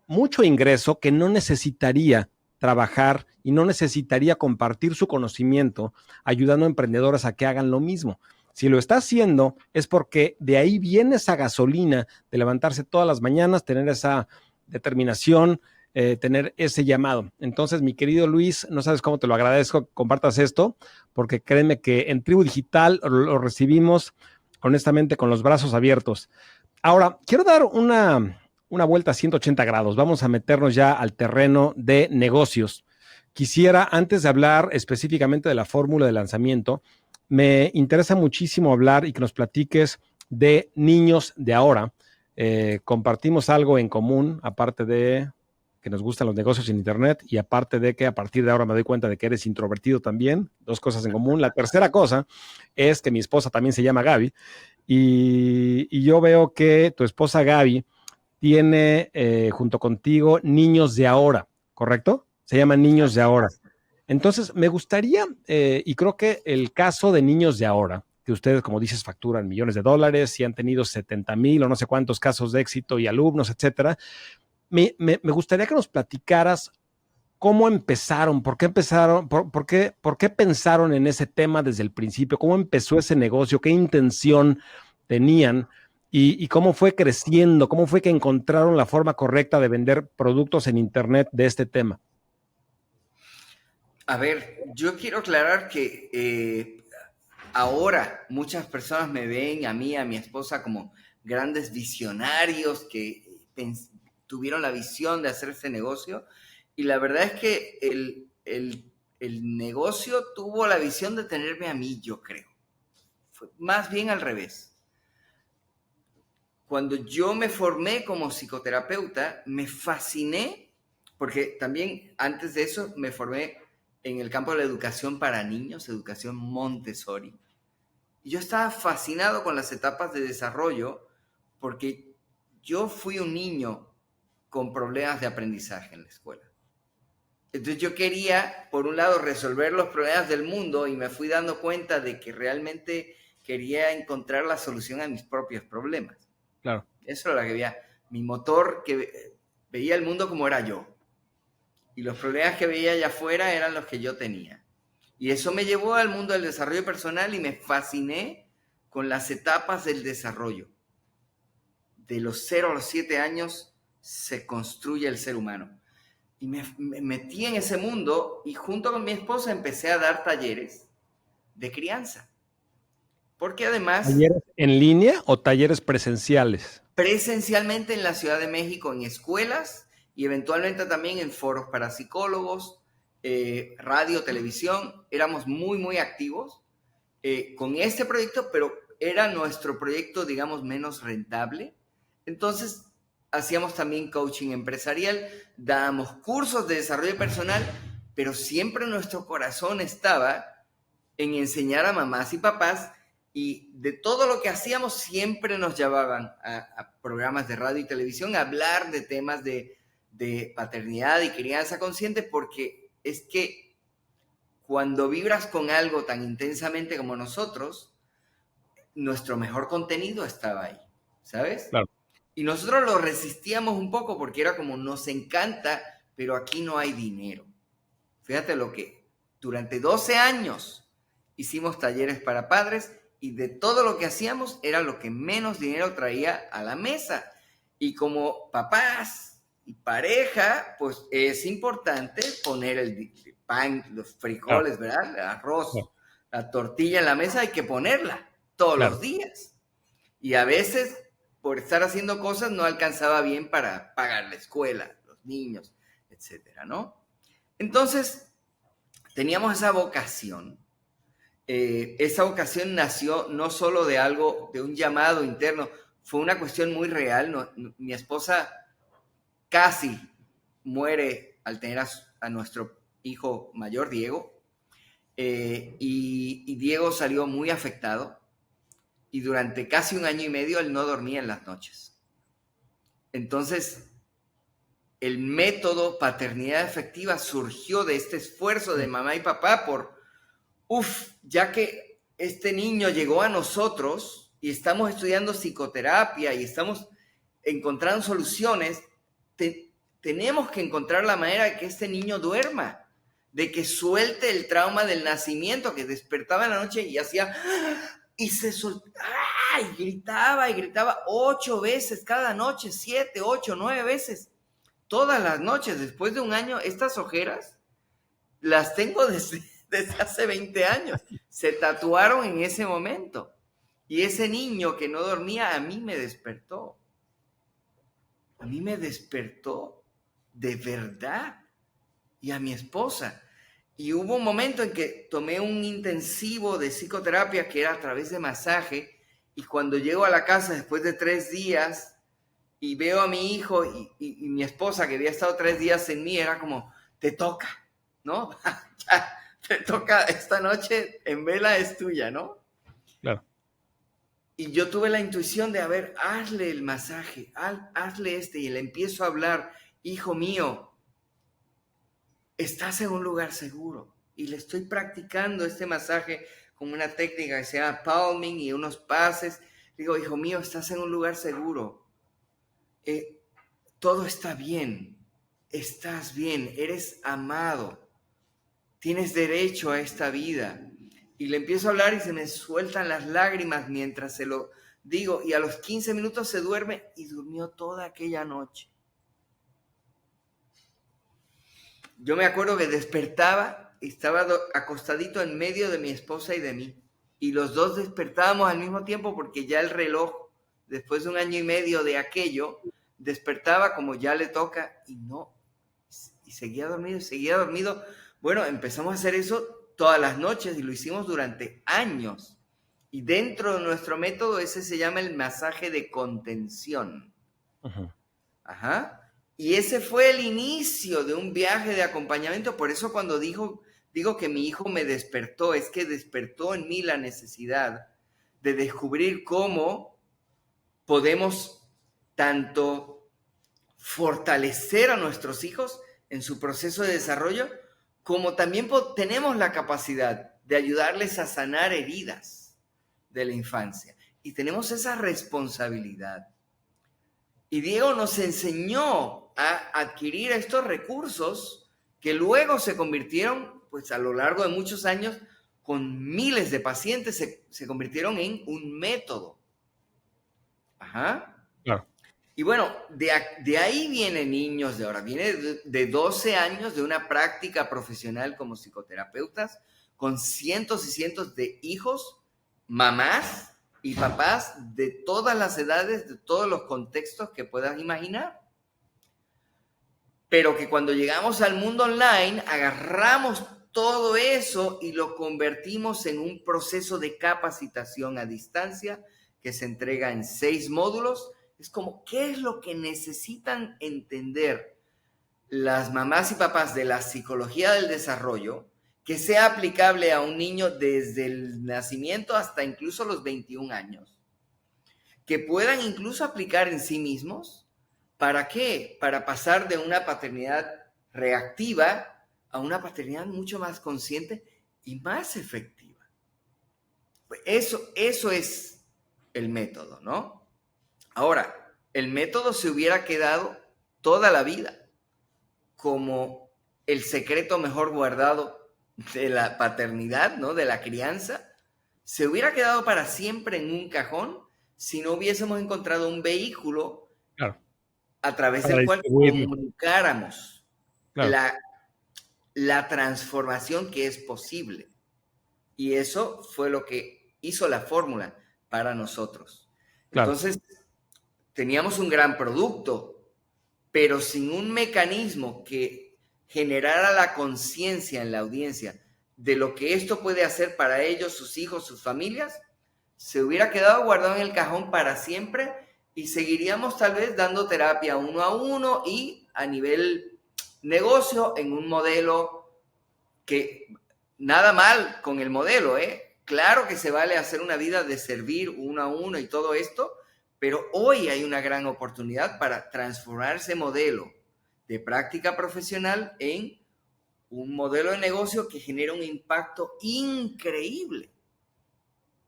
mucho ingreso, que no necesitaría trabajar y no necesitaría compartir su conocimiento ayudando a emprendedores a que hagan lo mismo. Si lo está haciendo es porque de ahí viene esa gasolina de levantarse todas las mañanas, tener esa determinación, tener ese llamado. Entonces, mi querido Luis, no sabes cómo te lo agradezco que compartas esto, porque créeme que en Tribu Digital lo recibimos honestamente con los brazos abiertos. Ahora, quiero dar una vuelta a 180 grados. Vamos a meternos ya al terreno de negocios. Quisiera, antes de hablar específicamente de la fórmula de lanzamiento, me interesa muchísimo hablar y que nos platiques de niños de ahora. Compartimos algo en común, aparte de que nos gustan los negocios en Internet y aparte de que a partir de ahora me doy cuenta de que eres introvertido también. Dos cosas en común. La tercera cosa es que mi esposa también se llama Gaby y yo veo que tu esposa Gaby tiene junto contigo niños de ahora, ¿correcto? Se llaman niños de ahora. Entonces, me gustaría, y creo que el caso de niños de ahora, que ustedes, como dices, facturan millones de dólares y han tenido 70,000 o no sé cuántos casos de éxito y alumnos, etcétera, me gustaría que nos platicaras cómo empezaron, por qué pensaron en ese tema desde el principio, cómo empezó ese negocio, qué intención tenían y cómo fue creciendo, cómo fue que encontraron la forma correcta de vender productos en Internet de este tema. A ver, yo quiero aclarar que ahora muchas personas me ven a mí, a mi esposa, como grandes visionarios que tuvieron la visión de hacer este negocio. Y la verdad es que el negocio tuvo la visión de tenerme a mí, yo creo. Fue más bien al revés. Cuando yo me formé como psicoterapeuta, me fasciné, porque también antes de eso me formé en el campo de la educación para niños, educación Montessori. Y yo estaba fascinado con las etapas de desarrollo porque yo fui un niño con problemas de aprendizaje en la escuela. Entonces yo quería, por un lado, resolver los problemas del mundo y me fui dando cuenta de que realmente quería encontrar la solución a mis propios problemas. Claro. Eso era lo que veía. Mi motor, que veía el mundo como era yo. Y los problemas que veía allá afuera eran los que yo tenía. Y eso me llevó al mundo del desarrollo personal y me fasciné con las etapas del desarrollo. De los 0 a los 7 años se construye el ser humano. Y me metí en ese mundo y junto con mi esposa empecé a dar talleres de crianza. Porque además... ¿Talleres en línea o talleres presenciales? Presencialmente en la Ciudad de México, en escuelas y eventualmente también en foros para psicólogos, radio, televisión. Éramos muy, muy activos con este proyecto, pero era nuestro proyecto, digamos, menos rentable. Entonces, hacíamos también coaching empresarial, dábamos cursos de desarrollo personal, pero siempre nuestro corazón estaba en enseñar a mamás y papás, y de todo lo que hacíamos siempre nos llevaban a programas de radio y televisión a hablar de temas de paternidad y crianza consciente, porque es que cuando vibras con algo tan intensamente como nosotros, nuestro mejor contenido estaba ahí, ¿sabes? Claro. Y nosotros lo resistíamos un poco porque era como, nos encanta, pero aquí no hay dinero. Fíjate lo que, durante 12 años hicimos talleres para padres y de todo lo que hacíamos era lo que menos dinero traía a la mesa. Y como papás y pareja, pues es importante poner el pan, los frijoles, ¿verdad? El arroz, la tortilla en la mesa, hay que ponerla todos los días. Y a veces, por estar haciendo cosas, no alcanzaba bien para pagar la escuela, los niños, etcétera, ¿no? Entonces, teníamos esa vocación. Esa vocación nació no solo de algo, de un llamado interno, fue una cuestión muy real. Mi esposa casi muere al tener a nuestro hijo mayor, Diego, y Diego salió muy afectado y durante casi 1 año y medio él no dormía en las noches. Entonces, el método paternidad efectiva surgió de este esfuerzo de mamá y papá por, ya que este niño llegó a nosotros y estamos estudiando psicoterapia y estamos encontrando soluciones, tenemos que encontrar la manera de que este niño duerma, de que suelte el trauma del nacimiento, que despertaba en la noche y hacía, y se soltaba, y gritaba 8 veces cada noche, 7, 8, 9 veces, todas las noches. Después de un año, estas ojeras las tengo desde hace 20 años. Se tatuaron en ese momento. Y ese niño que no dormía a mí me despertó. A mí me despertó de verdad. Y a mi esposa. Y hubo un momento en que tomé un intensivo de psicoterapia que era a través de masaje. Y cuando llego a la casa después de 3 días y veo a mi hijo y mi esposa que había estado 3 días en mí, era como, te toca, ¿no? Ya, te toca esta noche, en vela es tuya, ¿no? Claro. Y yo tuve la intuición de, a ver, hazle el masaje, hazle y le empiezo a hablar, hijo mío, estás en un lugar seguro. Y le estoy practicando este masaje con una técnica que se llama palming y unos pases. Digo, hijo mío, estás en un lugar seguro. Todo está bien, estás bien, eres amado, tienes derecho a esta vida. Y le empiezo a hablar y se me sueltan las lágrimas mientras se lo digo. Y a los 15 minutos se duerme y durmió toda aquella noche. Yo me acuerdo que despertaba y estaba acostadito en medio de mi esposa y de mí. Y los dos despertábamos al mismo tiempo porque ya el reloj, después de 1 año y medio de aquello, despertaba como ya le toca y no. Y seguía dormido, seguía dormido. Bueno, empezamos a hacer eso todas las noches y lo hicimos durante años. Y dentro de nuestro método ese se llama el masaje de contención. Uh-huh. Ajá. Y ese fue el inicio de un viaje de acompañamiento. Por eso cuando digo que mi hijo me despertó, es que despertó en mí la necesidad de descubrir cómo podemos tanto fortalecer a nuestros hijos en su proceso de desarrollo, como también tenemos la capacidad de ayudarles a sanar heridas de la infancia. Y tenemos esa responsabilidad. Y Diego nos enseñó a adquirir estos recursos que luego se convirtieron, pues a lo largo de muchos años, con miles de pacientes, se convirtieron en un método. Ajá. Claro. Y bueno, de ahí vienen niños de ahora, viene de 12 años de una práctica profesional como psicoterapeutas, con cientos y cientos de hijos, mamás y papás de todas las edades, de todos los contextos que puedas imaginar. Pero que cuando llegamos al mundo online, agarramos todo eso y lo convertimos en un proceso de capacitación a distancia que se entrega en 6 módulos. Es como, ¿qué es lo que necesitan entender las mamás y papás de la psicología del desarrollo que sea aplicable a un niño desde el nacimiento hasta incluso los 21 años? Que puedan incluso aplicar en sí mismos. ¿Para qué? Para pasar de una paternidad reactiva a una paternidad mucho más consciente y más efectiva. Eso es el método, ¿no? Ahora, el método se hubiera quedado toda la vida como el secreto mejor guardado de la paternidad, ¿no? De la crianza. Se hubiera quedado para siempre en un cajón si no hubiésemos encontrado un vehículo, claro, a través del cual comunicáramos, claro, la transformación que es posible. Y eso fue lo que hizo la fórmula para nosotros. Claro. Entonces, teníamos un gran producto, pero sin un mecanismo que generara la conciencia en la audiencia de lo que esto puede hacer para ellos, sus hijos, sus familias, se hubiera quedado guardado en el cajón para siempre y seguiríamos tal vez dando terapia 1 a 1 y a nivel negocio en un modelo que nada mal con el modelo, ¿eh? Claro que se vale hacer una vida de servir 1 a 1 y todo esto, pero hoy hay una gran oportunidad para transformar ese modelo de práctica profesional en un modelo de negocio que genera un impacto increíble.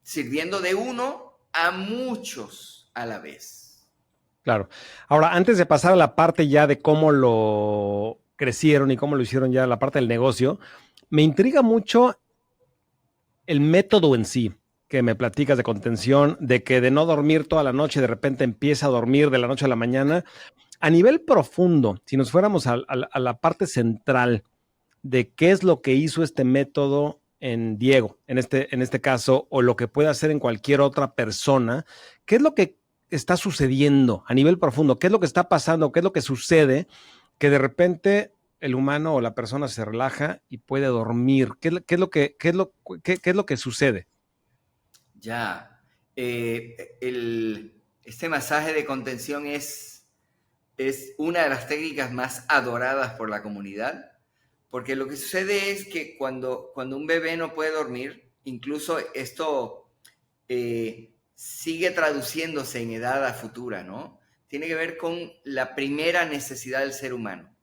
sirviendo de uno a muchos a la vez. Claro. Ahora, antes de pasar a la parte ya de cómo lo crecieron y cómo lo hicieron ya, la parte del negocio, me intriga mucho el método en sí, que me platicas de contención, de que de no dormir toda la noche, de repente empieza a dormir de la noche a la mañana. A nivel profundo, si nos fuéramos a la parte central de qué es lo que hizo este método en Diego, en este caso, o lo que puede hacer en cualquier otra persona, ¿qué es lo que está sucediendo a nivel profundo? ¿Qué es lo que está pasando? ¿Qué es lo que sucede que de repente el humano o la persona se relaja y puede dormir? ¿Qué es lo que sucede? Ya, este masaje de contención es una de las técnicas más adoradas por la comunidad, porque lo que sucede es que cuando un bebé no puede dormir, incluso esto sigue traduciéndose en edad a futura, ¿no? Tiene que ver con la primera necesidad del ser humano,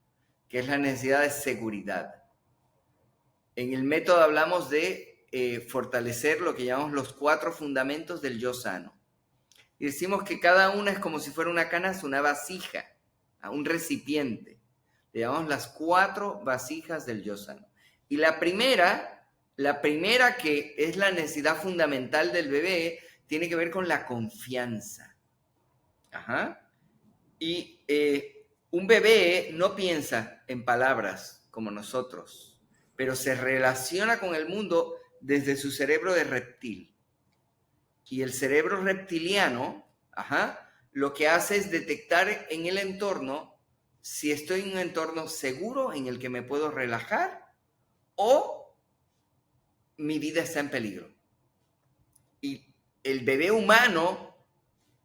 que es la necesidad de seguridad. En el método hablamos de fortalecer lo que llamamos los 4 fundamentos del yo sano. Y decimos que cada una es como si fuera una canasta, una vasija, un recipiente. Le llamamos las 4 vasijas del yo sano. Y la primera que es la necesidad fundamental del bebé, tiene que ver con la confianza. Ajá. Y un bebé no piensa en palabras como nosotros, pero se relaciona con el mundo desde su cerebro de reptil. Y el cerebro reptiliano, lo que hace es detectar en el entorno si estoy en un entorno seguro en el que me puedo relajar o mi vida está en peligro. Y el bebé humano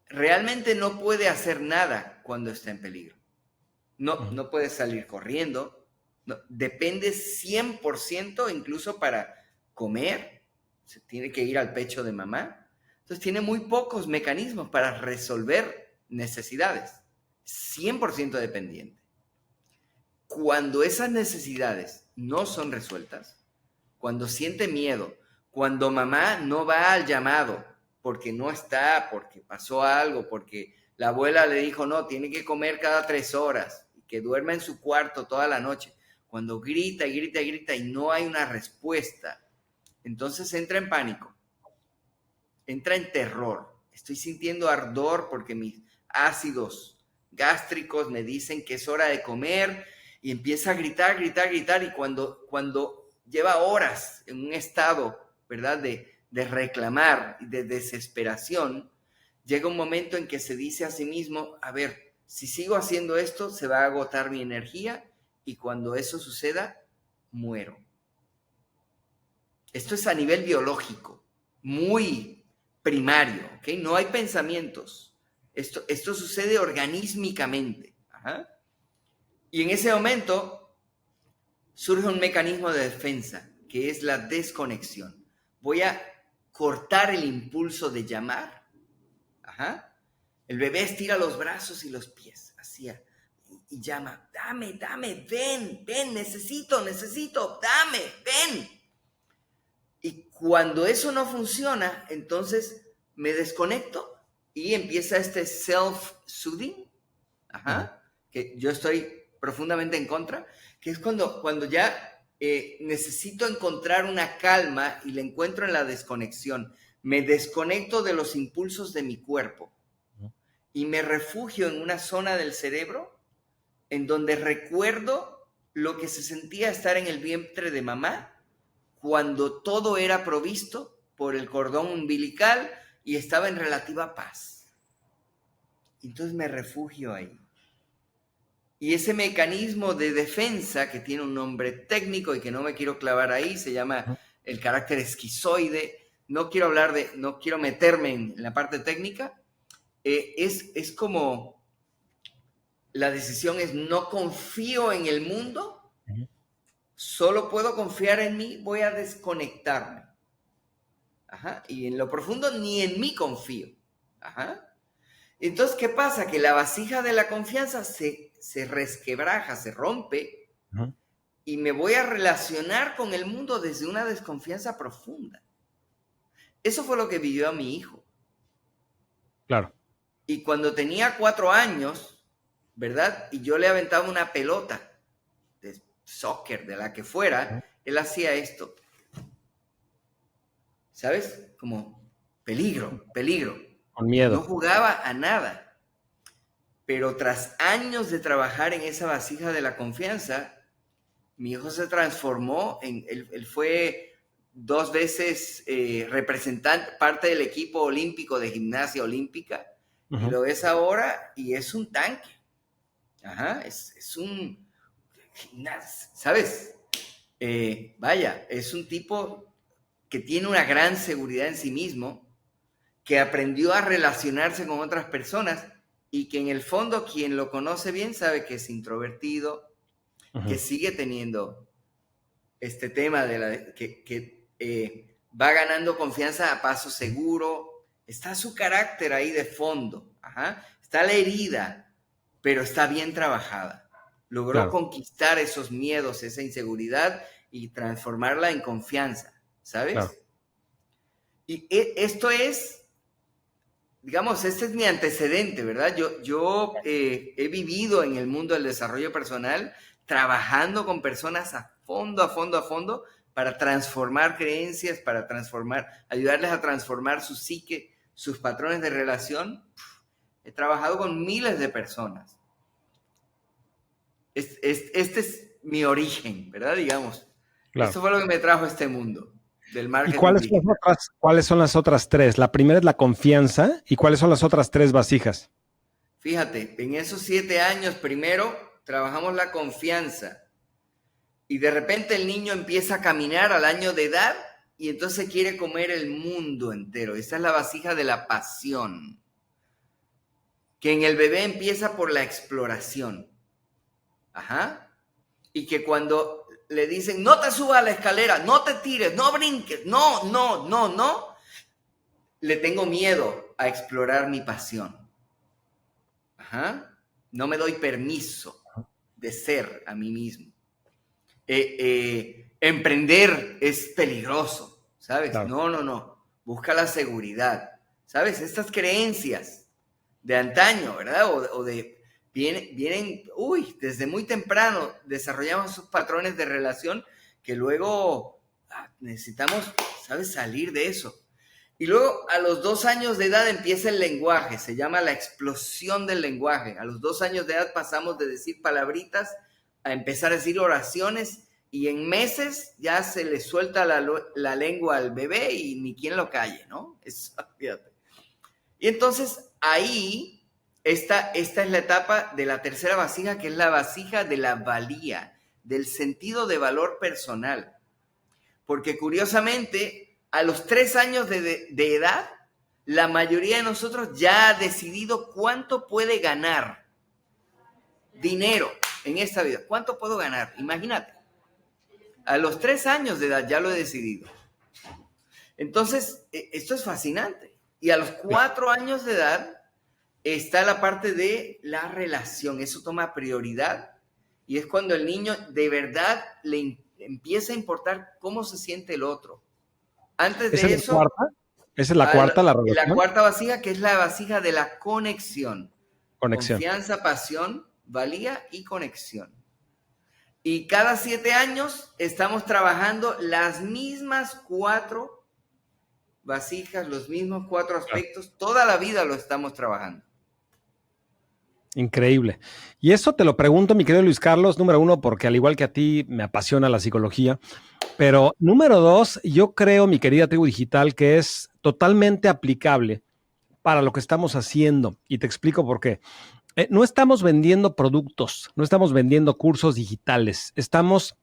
realmente no puede hacer nada cuando está en peligro. No puede salir corriendo. No, depende 100% incluso para comer. Se tiene que ir al pecho de mamá. Entonces tiene muy pocos mecanismos para resolver necesidades. 100% dependiente. Cuando esas necesidades no son resueltas, cuando siente miedo, cuando mamá no va al llamado porque no está, porque pasó algo, porque la abuela le dijo, no, tiene que comer cada 3 horas y que duerma en su cuarto toda la noche. Cuando grita y grita y grita y no hay una respuesta, entonces entra en pánico, entra en terror. Estoy sintiendo ardor porque mis ácidos gástricos me dicen que es hora de comer y empieza a gritar, gritar, gritar. Y cuando lleva horas en un estado, ¿verdad?, de reclamar y de desesperación, llega un momento en que se dice a sí mismo, a ver, si sigo haciendo esto, se va a agotar mi energía y cuando eso suceda, muero. Esto es a nivel biológico, muy primario, ¿ok? No hay pensamientos. Esto sucede organísmicamente. Y en ese momento surge un mecanismo de defensa, que es la desconexión. Voy a cortar el impulso de llamar. El bebé estira los brazos y los pies, así, y llama, dame, ven, necesito, dame, ven. Y cuando eso no funciona, entonces me desconecto y empieza este self-soothing, que yo estoy profundamente en contra, que es cuando ya necesito encontrar una calma y la encuentro en la desconexión. Me desconecto de los impulsos de mi cuerpo y me refugio en una zona del cerebro en donde recuerdo lo que se sentía estar en el vientre de mamá cuando todo era provisto por el cordón umbilical y estaba en relativa paz. Entonces me refugio ahí. Y ese mecanismo de defensa, que tiene un nombre técnico y que no me quiero clavar ahí, se llama el carácter esquizoide. No quiero meterme en la parte técnica. Es como, la decisión es, no confío en el mundo, solo puedo confiar en mí, voy a desconectarme. Y en lo profundo ni en mí confío. Entonces, ¿qué pasa? Que la vasija de la confianza se resquebraja, se rompe, y me voy a relacionar con el mundo desde una desconfianza profunda. Eso fue lo que vivió a mi hijo. Claro. Y cuando tenía 4 años, ¿verdad? Y yo le aventaba una pelota de soccer, de la que fuera, él hacía esto. ¿Sabes? Como peligro, peligro. Con miedo. No jugaba a nada. Pero tras años de trabajar en esa vasija de la confianza, mi hijo se transformó él fue 2 veces representante, parte del equipo olímpico de gimnasia olímpica, y lo ves ahora y es un tanque. Ajá, es un, ¿sabes? Vaya, es un tipo que tiene una gran seguridad en sí mismo, que aprendió a relacionarse con otras personas y que en el fondo quien lo conoce bien sabe que es introvertido, que sigue teniendo este tema de que va ganando confianza a paso seguro. Está su carácter ahí de fondo. Ajá. Está la herida, pero está bien trabajada. Logró conquistar esos miedos, esa inseguridad y transformarla en confianza, ¿sabes? Claro. Y esto es, digamos, este es mi antecedente, ¿verdad? Yo he vivido en el mundo del desarrollo personal trabajando con personas a fondo, para transformar creencias, para ayudarles a transformar su psique, sus patrones de relación. He trabajado con miles de personas. Este es mi origen, ¿verdad? Digamos. Claro. Esto fue lo que me trajo a este mundo del marketing. ¿Y cuáles son las otras 3? La primera es la confianza. ¿Y cuáles son las otras 3 vasijas? Fíjate, en esos 7 años, primero trabajamos la confianza. Y de repente el niño empieza a caminar al año de edad y entonces quiere comer el mundo entero. Esa es la vasija de la pasión. Que en el bebé empieza por la exploración. Ajá. Y que cuando le dicen, no te subas a la escalera, no te tires, no brinques, no, le tengo miedo a explorar mi pasión. Ajá. No me doy permiso de ser a mí mismo. Emprender es peligroso, ¿sabes? Claro. No. Busca la seguridad, ¿sabes? Estas creencias de antaño, ¿verdad? Vienen, desde muy temprano desarrollamos esos patrones de relación que luego necesitamos, ¿sabes? Salir de eso. Y luego a los 2 años de edad empieza el lenguaje, se llama la explosión del lenguaje. A los 2 años de edad pasamos de decir palabritas a empezar a decir oraciones y en meses ya se le suelta la lengua al bebé y ni quien lo calle, ¿no? Fíjate. Y entonces ahí, esta es la etapa de la tercera vasija, que es la vasija de la valía, del sentido de valor personal. Porque curiosamente, a los 3 años de edad, la mayoría de nosotros ya ha decidido cuánto puede ganar dinero en esta vida. ¿Cuánto puedo ganar? Imagínate. A los 3 años de edad ya lo he decidido. Entonces, esto es fascinante. Y a los 4 años de edad está la parte de la relación. Eso toma prioridad. Y es cuando el niño de verdad le empieza a importar cómo se siente el otro. Antes de eso... ¿Cuarta? ¿Esa es la cuarta, la relación? La cuarta vasija, que es la vasija de la conexión. Confianza, pasión, valía y conexión. Y cada 7 años estamos trabajando las mismas 4 vasijas, los mismos 4 aspectos. Toda la vida lo estamos trabajando. Increíble. Y eso te lo pregunto, mi querido Luis Carlos, número 1, porque al igual que a ti me apasiona la psicología. Pero número 2, yo creo, mi querida tribu digital, que es totalmente aplicable para lo que estamos haciendo. Y te explico por qué. No estamos vendiendo productos, no estamos vendiendo cursos digitales, estamos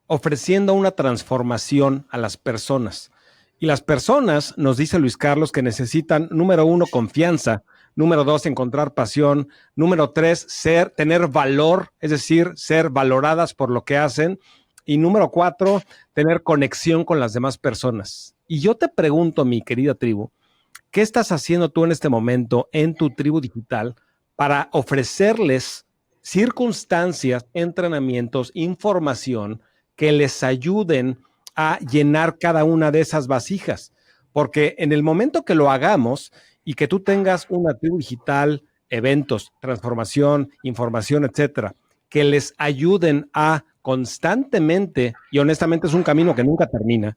ofreciendo una transformación a las personas. Y las personas, nos dice Luis Carlos, que necesitan, número 1, confianza, número 2, encontrar pasión, número 3, tener valor, es decir, ser valoradas por lo que hacen, y número 4, tener conexión con las demás personas. Y yo te pregunto, mi querida tribu, ¿qué estás haciendo tú en este momento en tu tribu digital para ofrecerles circunstancias, entrenamientos, información que les ayuden a llenar cada una de esas vasijas? Porque en el momento que lo hagamos y que tú tengas una tribu digital, eventos, transformación, información, etcétera, que les ayuden a constantemente, y honestamente es un camino que nunca termina,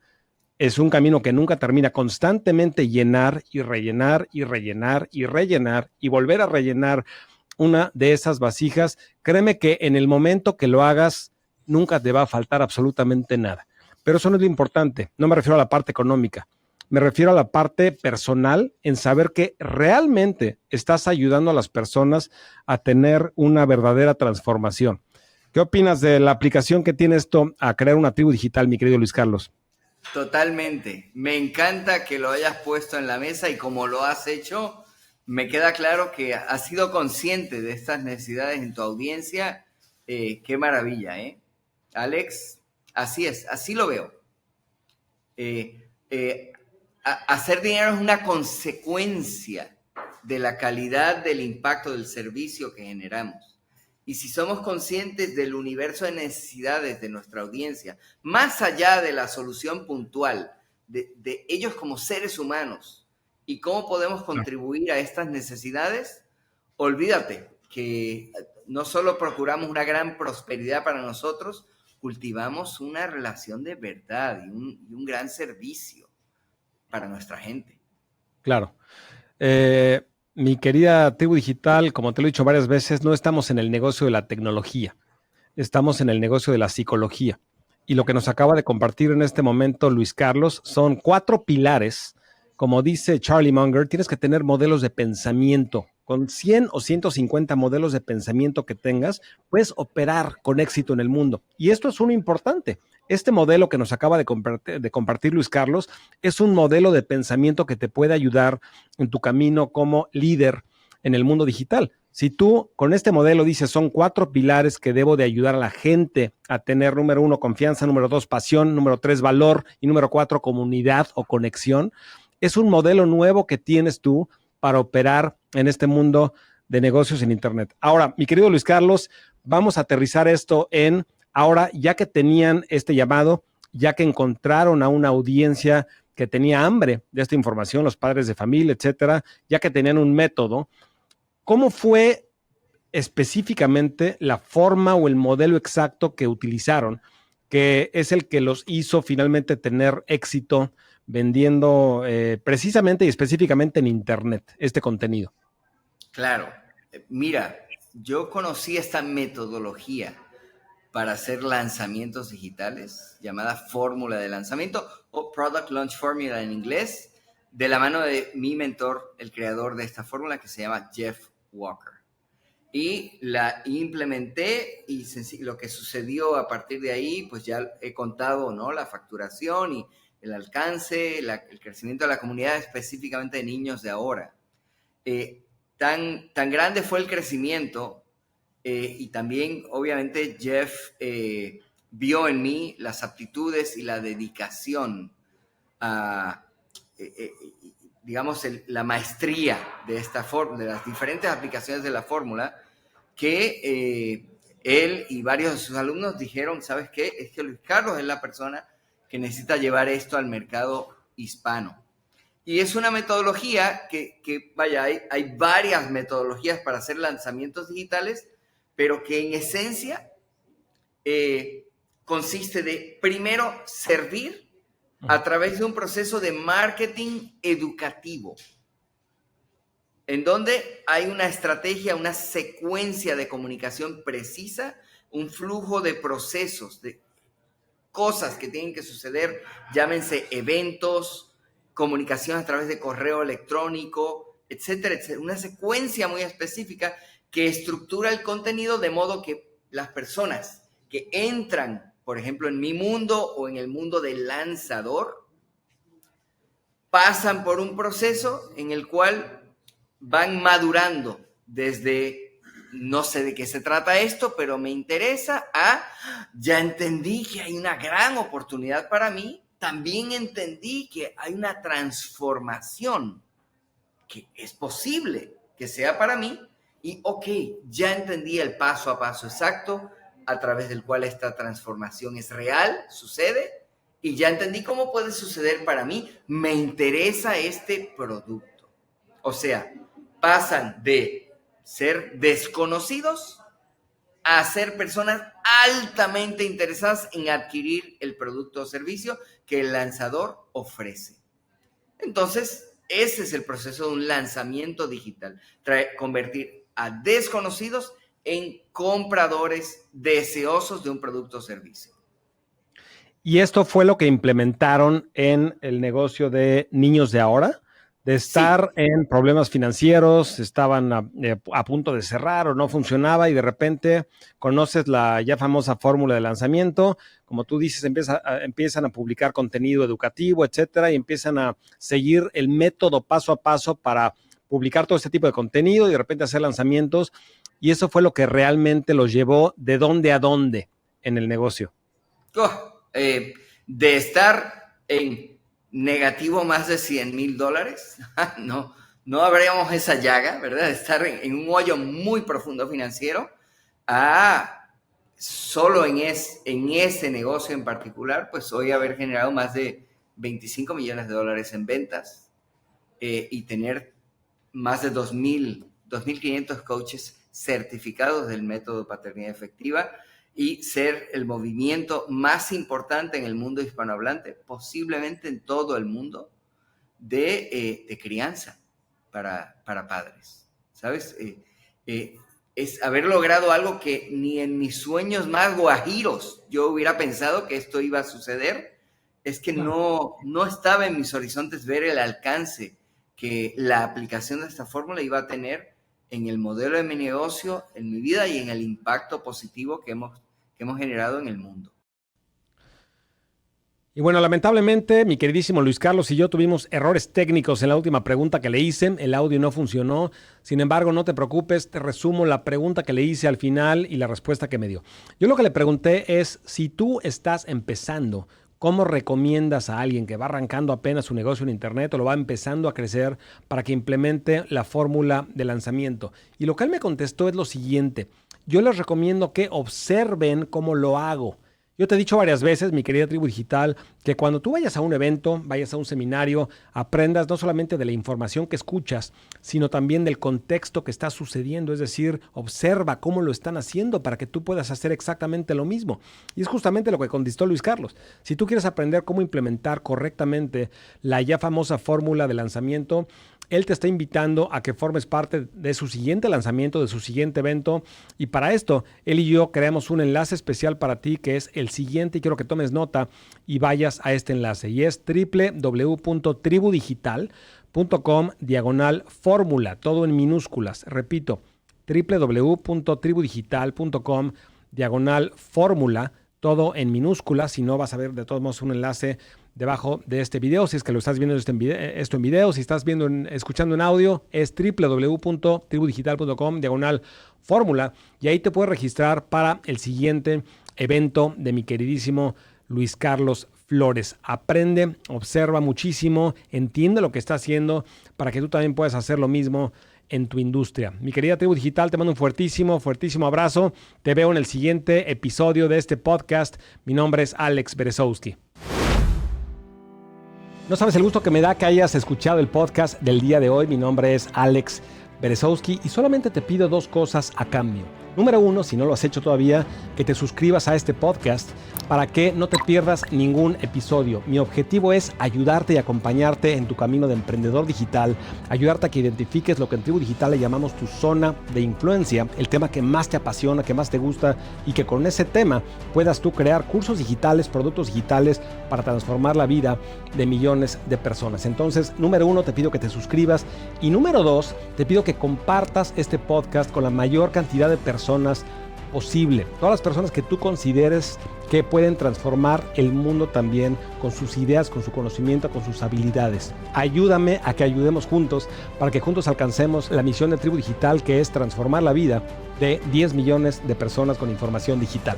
es un camino que nunca termina, constantemente llenar y rellenar y rellenar y rellenar y volver a rellenar una de esas vasijas, créeme que en el momento que lo hagas, nunca te va a faltar absolutamente nada. Pero eso no es lo importante, no me refiero a la parte económica, me refiero a la parte personal, en saber que realmente estás ayudando a las personas a tener una verdadera transformación. ¿Qué opinas de la aplicación que tiene esto a crear una tribu digital, mi querido Luis Carlos? Totalmente. Me encanta que lo hayas puesto en la mesa y como lo has hecho, me queda claro que has sido consciente de estas necesidades en tu audiencia. Qué maravilla, ¿eh? Alex, así es, así lo veo. Eh, eh, Hacer dinero es una consecuencia de la calidad del impacto del servicio que generamos. Y si somos conscientes del universo de necesidades de nuestra audiencia, más allá de la solución puntual, de ellos como seres humanos y cómo podemos contribuir a estas necesidades, olvídate que no solo procuramos una gran prosperidad para nosotros, cultivamos una relación de verdad y un gran servicio para nuestra gente. Claro. Mi querida tribu digital, como te lo he dicho varias veces, no estamos en el negocio de la tecnología, estamos en el negocio de la psicología. Y lo que nos acaba de compartir en este momento Luis Carlos son 4 pilares. Como dice Charlie Munger, tienes que tener modelos de pensamiento. Con 100 o 150 modelos de pensamiento que tengas, puedes operar con éxito en el mundo. Y esto es uno importante. Este modelo que nos acaba de compartir Luis Carlos es un modelo de pensamiento que te puede ayudar en tu camino como líder en el mundo digital. Si tú con este modelo dices son 4 pilares que debo de ayudar a la gente a tener: número 1, confianza; número 2, pasión; número 3, valor; y número 4, comunidad o conexión, es un modelo nuevo que tienes tú para operar en este mundo de negocios en Internet. Ahora, mi querido Luis Carlos, vamos a aterrizar esto en ahora, ya que tenían este llamado, ya que encontraron a una audiencia que tenía hambre de esta información, los padres de familia, etcétera, ya que tenían un método. ¿Cómo fue específicamente la forma o el modelo exacto que utilizaron, que es el que los hizo finalmente tener éxito vendiendo precisamente y específicamente en Internet este contenido? Claro, mira, yo conocí esta metodología para hacer lanzamientos digitales llamada fórmula de lanzamiento o Product Launch Formula en inglés, de la mano de mi mentor, el creador de esta fórmula, que se llama Jeff Walker. Y la implementé y lo que sucedió a partir de ahí, pues ya he contado, ¿no? La facturación y el alcance, el crecimiento de la comunidad, específicamente de niños de ahora. Tan grande fue el crecimiento y también, obviamente, Jeff vio en mí las aptitudes y la dedicación a, digamos, la maestría de esta fórmula, de las diferentes aplicaciones de la fórmula, que él y varios de sus alumnos dijeron: ¿sabes qué? Es que Luis Carlos es la persona que necesita llevar esto al mercado hispano. Y es una metodología que vaya, hay varias metodologías para hacer lanzamientos digitales, pero que en esencia consiste de, primero, servir a través de un proceso de marketing educativo, en donde hay una estrategia, una secuencia de comunicación precisa, un flujo de procesos, de cosas que tienen que suceder, llámense eventos, comunicación a través de correo electrónico, etcétera, etcétera. Una secuencia muy específica que estructura el contenido de modo que las personas que entran, por ejemplo, en mi mundo o en el mundo del lanzador, pasan por un proceso en el cual van madurando desde no sé de qué se trata esto, pero me interesa, ya entendí que hay una gran oportunidad para mí, también entendí que hay una transformación que es posible que sea para mí y ok, ya entendí el paso a paso exacto a través del cual esta transformación es real, sucede y ya entendí cómo puede suceder para mí. Me interesa este producto. O sea, pasan de ser desconocidos a ser personas altamente interesadas en adquirir el producto o servicio que el lanzador ofrece. Entonces, ese es el proceso de un lanzamiento digital. Convertir a desconocidos en compradores deseosos de un producto o servicio. Y esto fue lo que implementaron en el negocio de Niños de Ahora. De estar en problemas financieros, estaban a punto de cerrar o no funcionaba y de repente conoces la ya famosa fórmula de lanzamiento. Como tú dices, empiezan a publicar contenido educativo, etcétera, y empiezan a seguir el método paso a paso para publicar todo este tipo de contenido y de repente hacer lanzamientos. Y eso fue lo que realmente los llevó de dónde a dónde en el negocio. De estar en negativo más de $100,000, no habríamos esa llaga, ¿verdad? De estar en un hoyo muy profundo financiero, solo en ese negocio en particular, pues hoy haber generado más de $25 millones en ventas y tener más de 2.500 coaches certificados del método Paternidad Efectiva, y ser el movimiento más importante en el mundo hispanohablante, posiblemente en todo el mundo, de crianza para padres, ¿sabes? Es haber logrado algo que ni en mis sueños más guajiros yo hubiera pensado que esto iba a suceder. Es que no estaba en mis horizontes ver el alcance que la aplicación de esta fórmula iba a tener en el modelo de mi negocio, en mi vida y en el impacto positivo que hemos generado en el mundo. Y bueno, lamentablemente, mi queridísimo Luis Carlos y yo tuvimos errores técnicos en la última pregunta que le hice. El audio no funcionó. Sin embargo, no te preocupes, te resumo la pregunta que le hice al final y la respuesta que me dio. Yo lo que le pregunté es, si tú estás empezando, ¿cómo recomiendas a alguien que va arrancando apenas su negocio en internet o lo va empezando a crecer para que implemente la fórmula de lanzamiento? Y lo que él me contestó es lo siguiente: yo les recomiendo que observen cómo lo hago. Yo te he dicho varias veces, mi querida tribu digital, que cuando tú vayas a un evento, vayas a un seminario, aprendas no solamente de la información que escuchas, sino también del contexto que está sucediendo. Es decir, observa cómo lo están haciendo para que tú puedas hacer exactamente lo mismo. Y es justamente lo que contestó Luis Carlos. Si tú quieres aprender cómo implementar correctamente la ya famosa fórmula de lanzamiento, él te está invitando a que formes parte de su siguiente lanzamiento, de su siguiente evento. Y para esto, él y yo creamos un enlace especial para ti, que es el siguiente, y quiero que tomes nota y vayas a este enlace. Y es www.tribudigital.com/fórmula, todo en minúsculas. Repito, www.tribudigital.com/fórmula, todo en minúsculas. Si no, vas a ver de todos modos un enlace debajo de este video. Si es que lo estás viendo esto en video, si estás escuchando en audio, es www.tribudigital.com/fórmula, y ahí te puedes registrar para el siguiente evento de mi queridísimo Luis Carlos Flores. Aprende, observa muchísimo, entiende lo que está haciendo para que tú también puedas hacer lo mismo en tu industria. Mi querida tribu digital, te mando un fuertísimo, fuertísimo abrazo. Te veo en el siguiente episodio de este podcast. Mi nombre es Alex Berezowski. No sabes el gusto que me da que hayas escuchado el podcast del día de hoy. Mi nombre es Alex Berezowski y solamente te pido dos cosas a cambio. Número uno, si no lo has hecho todavía, que te suscribas a este podcast para que no te pierdas ningún episodio. Mi objetivo es ayudarte y acompañarte en tu camino de emprendedor digital, ayudarte a que identifiques lo que en Tribu Digital le llamamos tu zona de influencia, el tema que más te apasiona, que más te gusta, y que con ese tema puedas tú crear cursos digitales, productos digitales para transformar la vida de millones de personas. Entonces, número uno, te pido que te suscribas, y número dos, te pido que compartas este podcast con la mayor cantidad de personas posible. Todas las personas que tú consideres que pueden transformar el mundo también con sus ideas, con su conocimiento, con sus habilidades. Ayúdame a que ayudemos juntos para que juntos alcancemos la misión de Tribu Digital, que es transformar la vida de 10 millones de personas con información digital.